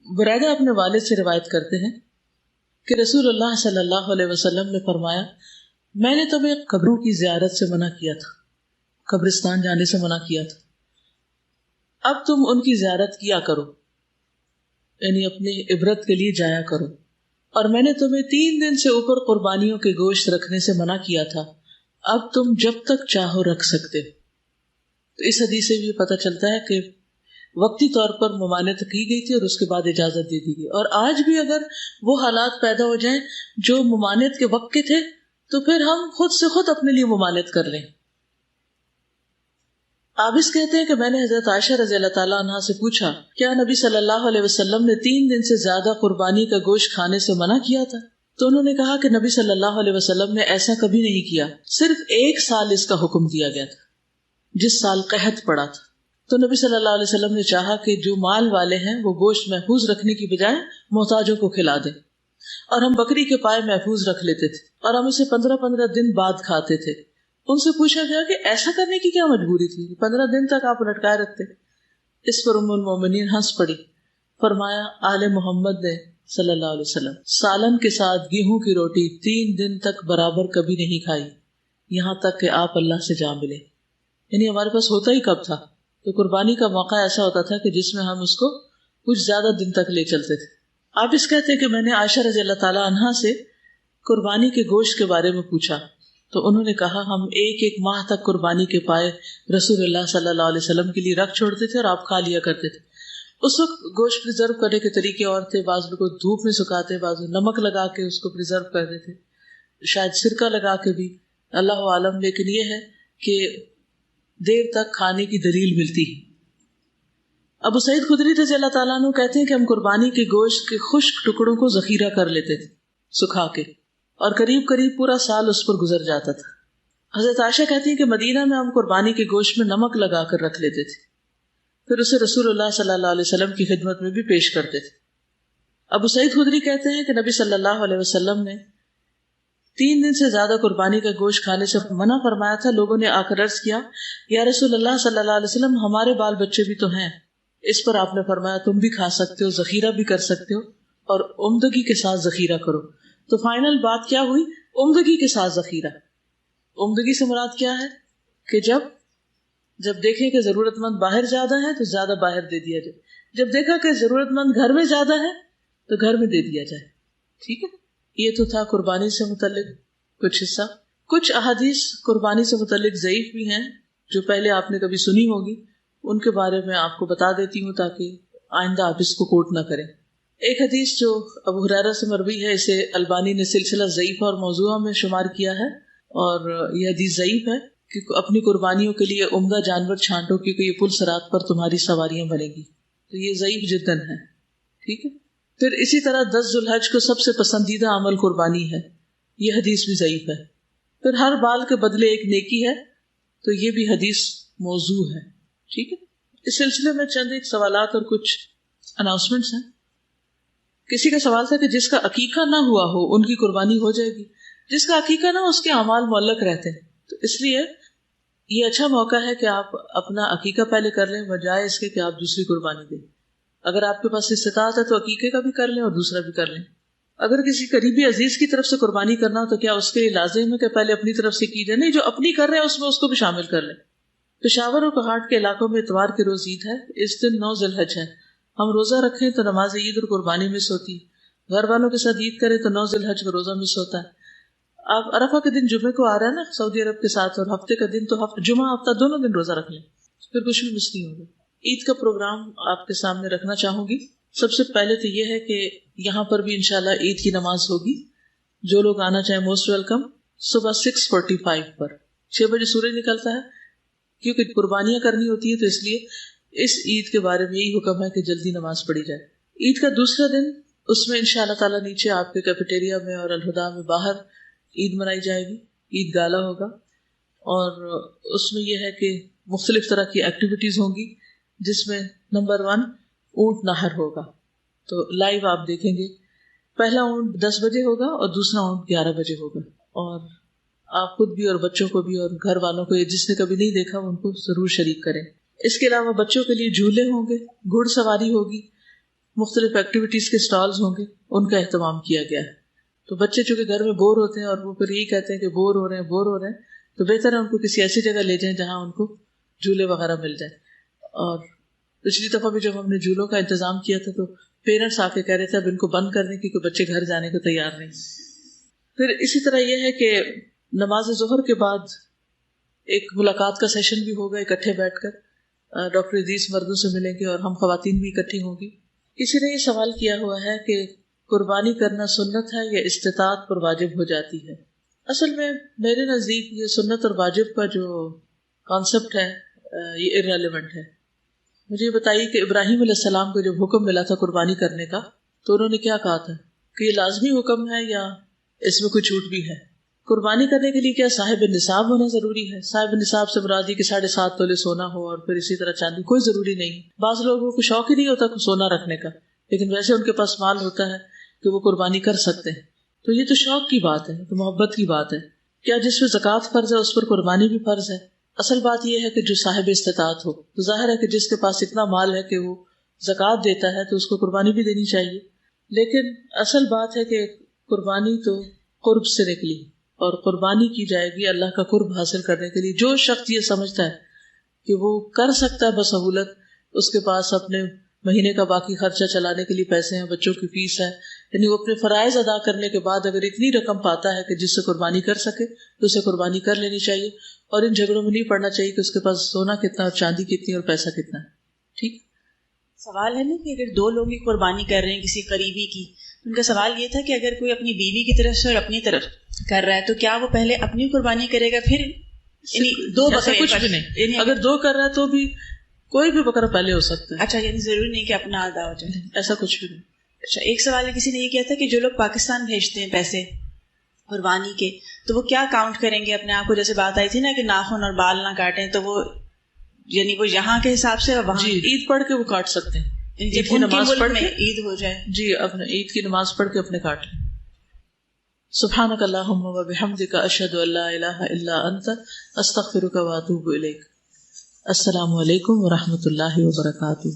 برائدہ اپنے والد سے روایت کرتے ہیں کہ رسول اللہ صلی اللہ علیہ وسلم نے فرمایا، میں نے تمہیں قبروں کی زیارت سے منع کیا تھا، قبرستان جانے سے منع کیا تھا، اب تم ان کی زیارت کیا کرو، یعنی اپنی عبرت کے لیے جایا کرو، اور میں نے تمہیں 3 دن سے اوپر قربانیوں کے گوشت رکھنے سے منع کیا تھا، اب تم جب تک چاہو رکھ سکتے ہو۔ تو اس حدیث سے بھی پتہ چلتا ہے کہ وقتی طور پر ممانعت کی گئی تھی اور اس کے بعد اجازت دے دی گئی، اور آج بھی اگر وہ حالات پیدا ہو جائیں جو ممانعت کے وقت کے تھے تو پھر ہم خود سے خود اپنے لیے ممانعت کر لیں۔ عابس کہتے ہیں کہ میں نے حضرت عائشہ رضی اللہ تعالیٰ عنہا سے پوچھا، کیا نبی صلی اللہ علیہ وسلم نے 3 دن سے زیادہ قربانی کا گوشت کھانے سے منع کیا تھا؟ تو انہوں نے کہا کہ نبی صلی اللہ علیہ وسلم نے ایسا کبھی نہیں کیا، صرف 1 سال اس کا حکم دیا گیا تھا، جس سال قحط پڑا تھا۔ تو نبی صلی اللہ علیہ وسلم نے چاہا کہ جو مال والے ہیں وہ گوشت محفوظ رکھنے کی بجائے محتاجوں کو کھلا دیں، اور ہم بکری کے پائے محفوظ رکھ لیتے تھے اور ہم اسے 15 دن بعد کھاتے تھے۔ ان سے پوچھا گیا کہ ایسا کرنے کی کیا مجبوری تھی، 15 دن تک آپ لٹکائے رکھتے؟ اس پر ام المومنین ہنس پڑی، فرمایا آل محمد نے صلی اللہ علیہ وسلم سالن کے ساتھ گیہوں کی روٹی 3 دن تک برابر کبھی نہیں کھائی، یہاں تک کہ آپ اللہ سے جا ملے۔ یعنی ہمارے پاس ہوتا ہی کب تھا؟ تو قربانی کا موقع ایسا ہوتا تھا کہ جس میں ہم اس کو کچھ زیادہ دن تک لے چلتے تھے۔ آپ اس کہتے ہیں کہ میں نے عائشہ رضی اللہ تعالیٰ عنہا سے قربانی کے گوشت کے بارے میں پوچھا، تو انہوں نے کہا ہم 1 ماہ تک قربانی کے پائے رسول اللہ صلی اللہ علیہ وسلم کے لیے رکھ چھوڑتے تھے اور آپ کھا لیا کرتے تھے۔ اس وقت گوشت پریزرو کرنے کے طریقے اور تھے، بعض لوگ دھوپ میں سکھاتے، بعض نمک لگا کے اس کو پریزرو کرتے تھے، شاید سرکہ لگا کے بھی، اللہ عالم۔ لیکن یہ ہے کہ دیر تک کھانے کی دلیل ملتی ہے۔ ابو سعید خدری رضی اللہ تعالیٰ عنہ کہتے ہیں کہ ہم قربانی کے گوشت کے خشک ٹکڑوں کو ذخیرہ کر لیتے تھے سکھا کے، اور قریب پورا سال اس پر گزر جاتا تھا۔ حضرت عائشہ کہتی ہیں کہ مدینہ میں ہم قربانی کے گوشت میں نمک لگا کر رکھ لیتے تھے، پھر اسے رسول اللہ صلی اللہ علیہ وسلم کی خدمت میں بھی پیش کرتے تھے۔ ابو سعید خدری کہتے ہیں کہ نبی صلی اللہ علیہ وسلم نے 3 دن سے زیادہ قربانی کا گوشت کھانے سے منع فرمایا تھا۔ لوگوں نے آ کر عرض کیا، یا رسول اللہ صلی اللہ علیہ وسلم ہمارے بال بچے بھی تو ہیں۔ اس پر آپ نے فرمایا تم بھی کھا سکتے ہو، ذخیرہ بھی کر سکتے ہو، اور عمدگی کے ساتھ ذخیرہ کرو۔ تو فائنل بات کیا ہوئی؟ عمدگی کے ساتھ ذخیرہ۔ عمدگی سے مراد کیا ہے؟ کہ جب دیکھیں کہ ضرورت مند باہر زیادہ ہے تو زیادہ باہر دے دیا جائے، جب دیکھا کہ ضرورت مند گھر میں زیادہ ہے تو گھر میں دے دیا جائے۔ ٹھیک ہے، یہ تو تھا قربانی سے متعلق کچھ حصہ۔ کچھ احادیث قربانی سے متعلق ضعیف بھی ہیں جو پہلے آپ نے کبھی سنی ہوگی، ان کے بارے میں آپ کو بتا دیتی ہوں تاکہ آئندہ آپ اس کو کوٹ نہ کریں۔ ایک حدیث جو ابو ہریرہ سے مروی ہے، اسے البانی نے سلسلہ ضعیفہ اور موضوعہ میں شمار کیا ہے، اور یہ حدیث ضعیف ہے کہ اپنی قربانیوں کے لیے عمدہ جانور چھانٹو کیونکہ یہ پل صراط پر تمہاری سواریاں بنے گی، تو یہ ضعیف جداً ہے۔ ٹھیک ہے، پھر اسی طرح 10 ذوالحج کو سب سے پسندیدہ عمل قربانی ہے، یہ حدیث بھی ضعیف ہے۔ پھر ہر بال کے بدلے ایک نیکی ہے، تو یہ بھی حدیث موضوع ہے۔ ٹھیک ہے، اس سلسلے میں چند ایک سوالات اور کچھ اناؤنسمنٹس ہیں۔ کسی کا سوال تھا کہ جس کا عقیقہ نہ ہوا ہو ان کی قربانی ہو جائے گی؟ جس کا عقیقہ نہ ہو اس کے اعمال معلق رہتے ہیں، تو اس لیے یہ اچھا موقع ہے کہ آپ اپنا عقیقہ پہلے کر لیں بجائے اس کے کہ آپ دوسری قربانی دیں۔ اگر آپ کے پاس استطاعت ہے تو عقیقے کا بھی کر لیں اور دوسرا بھی کر لیں. اگر کسی قریبی عزیز کی طرف سے قربانی کرنا ہو تو کیا اس کے لیے لازم ہے کہ پہلے اپنی طرف سے کی جائے؟ نہیں، جو اپنی کر رہے ہیں اس میں اس کو بھی شامل کر لیں. پشاور اور کوہاٹ کے علاقوں میں اتوار کے روز عید ہے. اس دن 9 ذی الحج ہے. ہم روزہ رکھیں تو نماز عید اور قربانی مس ہوتی. گھر والوں کے ساتھ عید کریں تو 9 ذی الحج کا روزہ مس ہوتا ہے. آپ عرفہ کے دن جمعے کو آ رہا ہے نا سعودی عرب کے ساتھ، اور ہفتے کا دن تو جمعہ ہفتہ دونوں دن روزہ رکھ لیں، پھر کچھ بھی مس نہیں ہوگا. عید کا پروگرام آپ کے سامنے رکھنا چاہوں گی. سب سے پہلے تو یہ ہے کہ یہاں پر بھی انشاءاللہ عید کی نماز ہوگی. جو لوگ آنا چاہیں موسٹ ویلکم. صبح 6:45 پر 6 بجے سورج نکلتا ہے، کیونکہ قربانیاں کرنی ہوتی ہیں تو اس لیے اس عید کے بارے میں یہی حکم ہے کہ جلدی نماز پڑھی جائے. عید کا دوسرا دن، اس میں انشاءاللہ تعالیٰ نیچے آپ کے کیفیٹیریا میں اور الہدا میں باہر عید منائی جائے گی. عید گالا ہوگا، اور اس میں یہ ہے کہ مختلف طرح کی ایکٹیویٹیز ہوں گی، جس میں نمبر 1 اونٹ نہر ہوگا. تو لائیو آپ دیکھیں گے. پہلا اونٹ 10 بجے ہوگا اور دوسرا اونٹ 11 بجے ہوگا. اور آپ خود بھی اور بچوں کو بھی اور گھر والوں کو، جس نے کبھی نہیں دیکھا ان کو ضرور شریک کریں. اس کے علاوہ بچوں کے لیے جھولے ہوں گے، گھڑ سواری ہوگی، مختلف ایکٹیویٹیز کے سٹالز ہوں گے، ان کا اہتمام کیا گیا ہے. تو بچے چونکہ گھر میں بور ہوتے ہیں اور وہ پھر یہی کہتے ہیں کہ بور ہو رہے ہیں، تو بہتر ہے ان کو کسی ایسی جگہ لے جائیں جہاں ان کو جھولے وغیرہ مل جائیں. اور پچھلی دفعہ بھی جب ہم نے جھولوں کا انتظام کیا تھا تو پیرنٹس آ کے کہہ رہے تھے اب ان کو بند کر دیں کیونکہ بچے گھر جانے کو تیار نہیں. پھر اسی طرح یہ ہے کہ نماز ظہر کے بعد ایک ملاقات کا سیشن بھی ہوگا، اکٹھے بیٹھ کر ڈاکٹر عزیز مردوں سے ملیں گے اور ہم خواتین بھی اکٹھی ہوں گی. کسی نے یہ سوال کیا ہوا ہے کہ قربانی کرنا سنت ہے یا استطاعت پر واجب ہو جاتی ہے. اصل میں میرے نزدیک یہ سنت اور واجب کا جو کانسیپٹ ہے یہ ارریلیونٹ ہے. مجھے یہ بتائیے کہ ابراہیم علیہ السلام کو جب حکم ملا تھا قربانی کرنے کا تو انہوں نے کیا کہا تھا کہ یہ لازمی حکم ہے یا اس میں کوئی چھوٹ بھی ہے؟ قربانی کرنے کے لیے کیا صاحب نصاب ہونا ضروری ہے؟ صاحب نصاب سے مراد یہ کہ 7.5 تولے سونا ہو اور پھر اسی طرح چاندی، کوئی ضروری نہیں. بعض لوگوں کو شوق ہی نہیں ہوتا سونا رکھنے کا، لیکن ویسے ان کے پاس مال ہوتا ہے کہ وہ قربانی کر سکتے ہیں. تو یہ تو شوق کی بات ہے، تو محبت کی بات ہے. کیا جس پہ زکوٰۃ فرض ہے اس پر قربانی بھی فرض ہے؟ اصل بات یہ ہے کہ جو صاحب استطاعت ہو. تو ظاہر ہے کہ جس کے پاس اتنا مال ہے کہ وہ زکوٰۃ دیتا ہے تو اس کو قربانی بھی دینی چاہیے. لیکن اصل بات ہے کہ قربانی تو قرب سے نکلی اور قربانی کی جائے گی اللہ کا قرب حاصل کرنے کے لیے. جو شخص یہ سمجھتا ہے کہ وہ کر سکتا ہے بسہولت، اس کے پاس اپنے مہینے کا باقی خرچہ چلانے کے لیے پیسے ہیں، بچوں کی فیس ہے، یعنی وہ اپنے فرائض ادا کرنے کے بعد اگر اتنی رقم پاتا ہے کہ جس سے قربانی کر سکے تو اسے قربانی کر لینی چاہیے. اور ان جھگڑوں میں نہیں پڑنا چاہیے کہ اس کے پاس سونا کتنا اور چاندی کتنی اور پیسہ کتنا ہے. ٹھیک سوال ہے نا کہ اگر 2 لوگ ہی قربانی کر رہے ہیں کسی قریبی کی، ان کا سوال یہ تھا کہ اگر کوئی اپنی بیوی کی طرف سے اور اپنی طرف کر رہا ہے تو کیا وہ پہلے اپنی قربانی کرے گا پھر یعنی 2 بکرے؟ کچھ بھی نہیں، اگر 2 کر رہا ہے تو بھی کوئی بھی بکرا پہلے ہو سکتا ہے. اچھا، یعنی ضروری نہیں کہ اپنا آدھا ہو جائے، ایسا کچھ بھی نہیں. اچھا، ایک سوال ہے، کسی نے یہ کیا تھا کہ جو لوگ پاکستان بھیجتے ہیں پیسے قربانی کے تو وہ کیا کاؤنٹ کریں گے اپنے آپ کو؟ جیسے بات آئی تھی نا کہ ناخن اور بال نہ کاٹیں، تو وہ یعنی وہ یہاں کے حساب سے وہاں عید پڑھ کے وہ کاٹ سکتے ہیں. عید کی نماز پڑھ کے عید ہو جائے، جی اپنے عید کی نماز پڑھ کے اپنے کاٹ لیں. سبحانک اللہم و بحمدک اشہد ان لا الہ الا انت استغفرک و اتوب الیک. السلام علیکم و رحمۃ اللہ وبرکاتہ.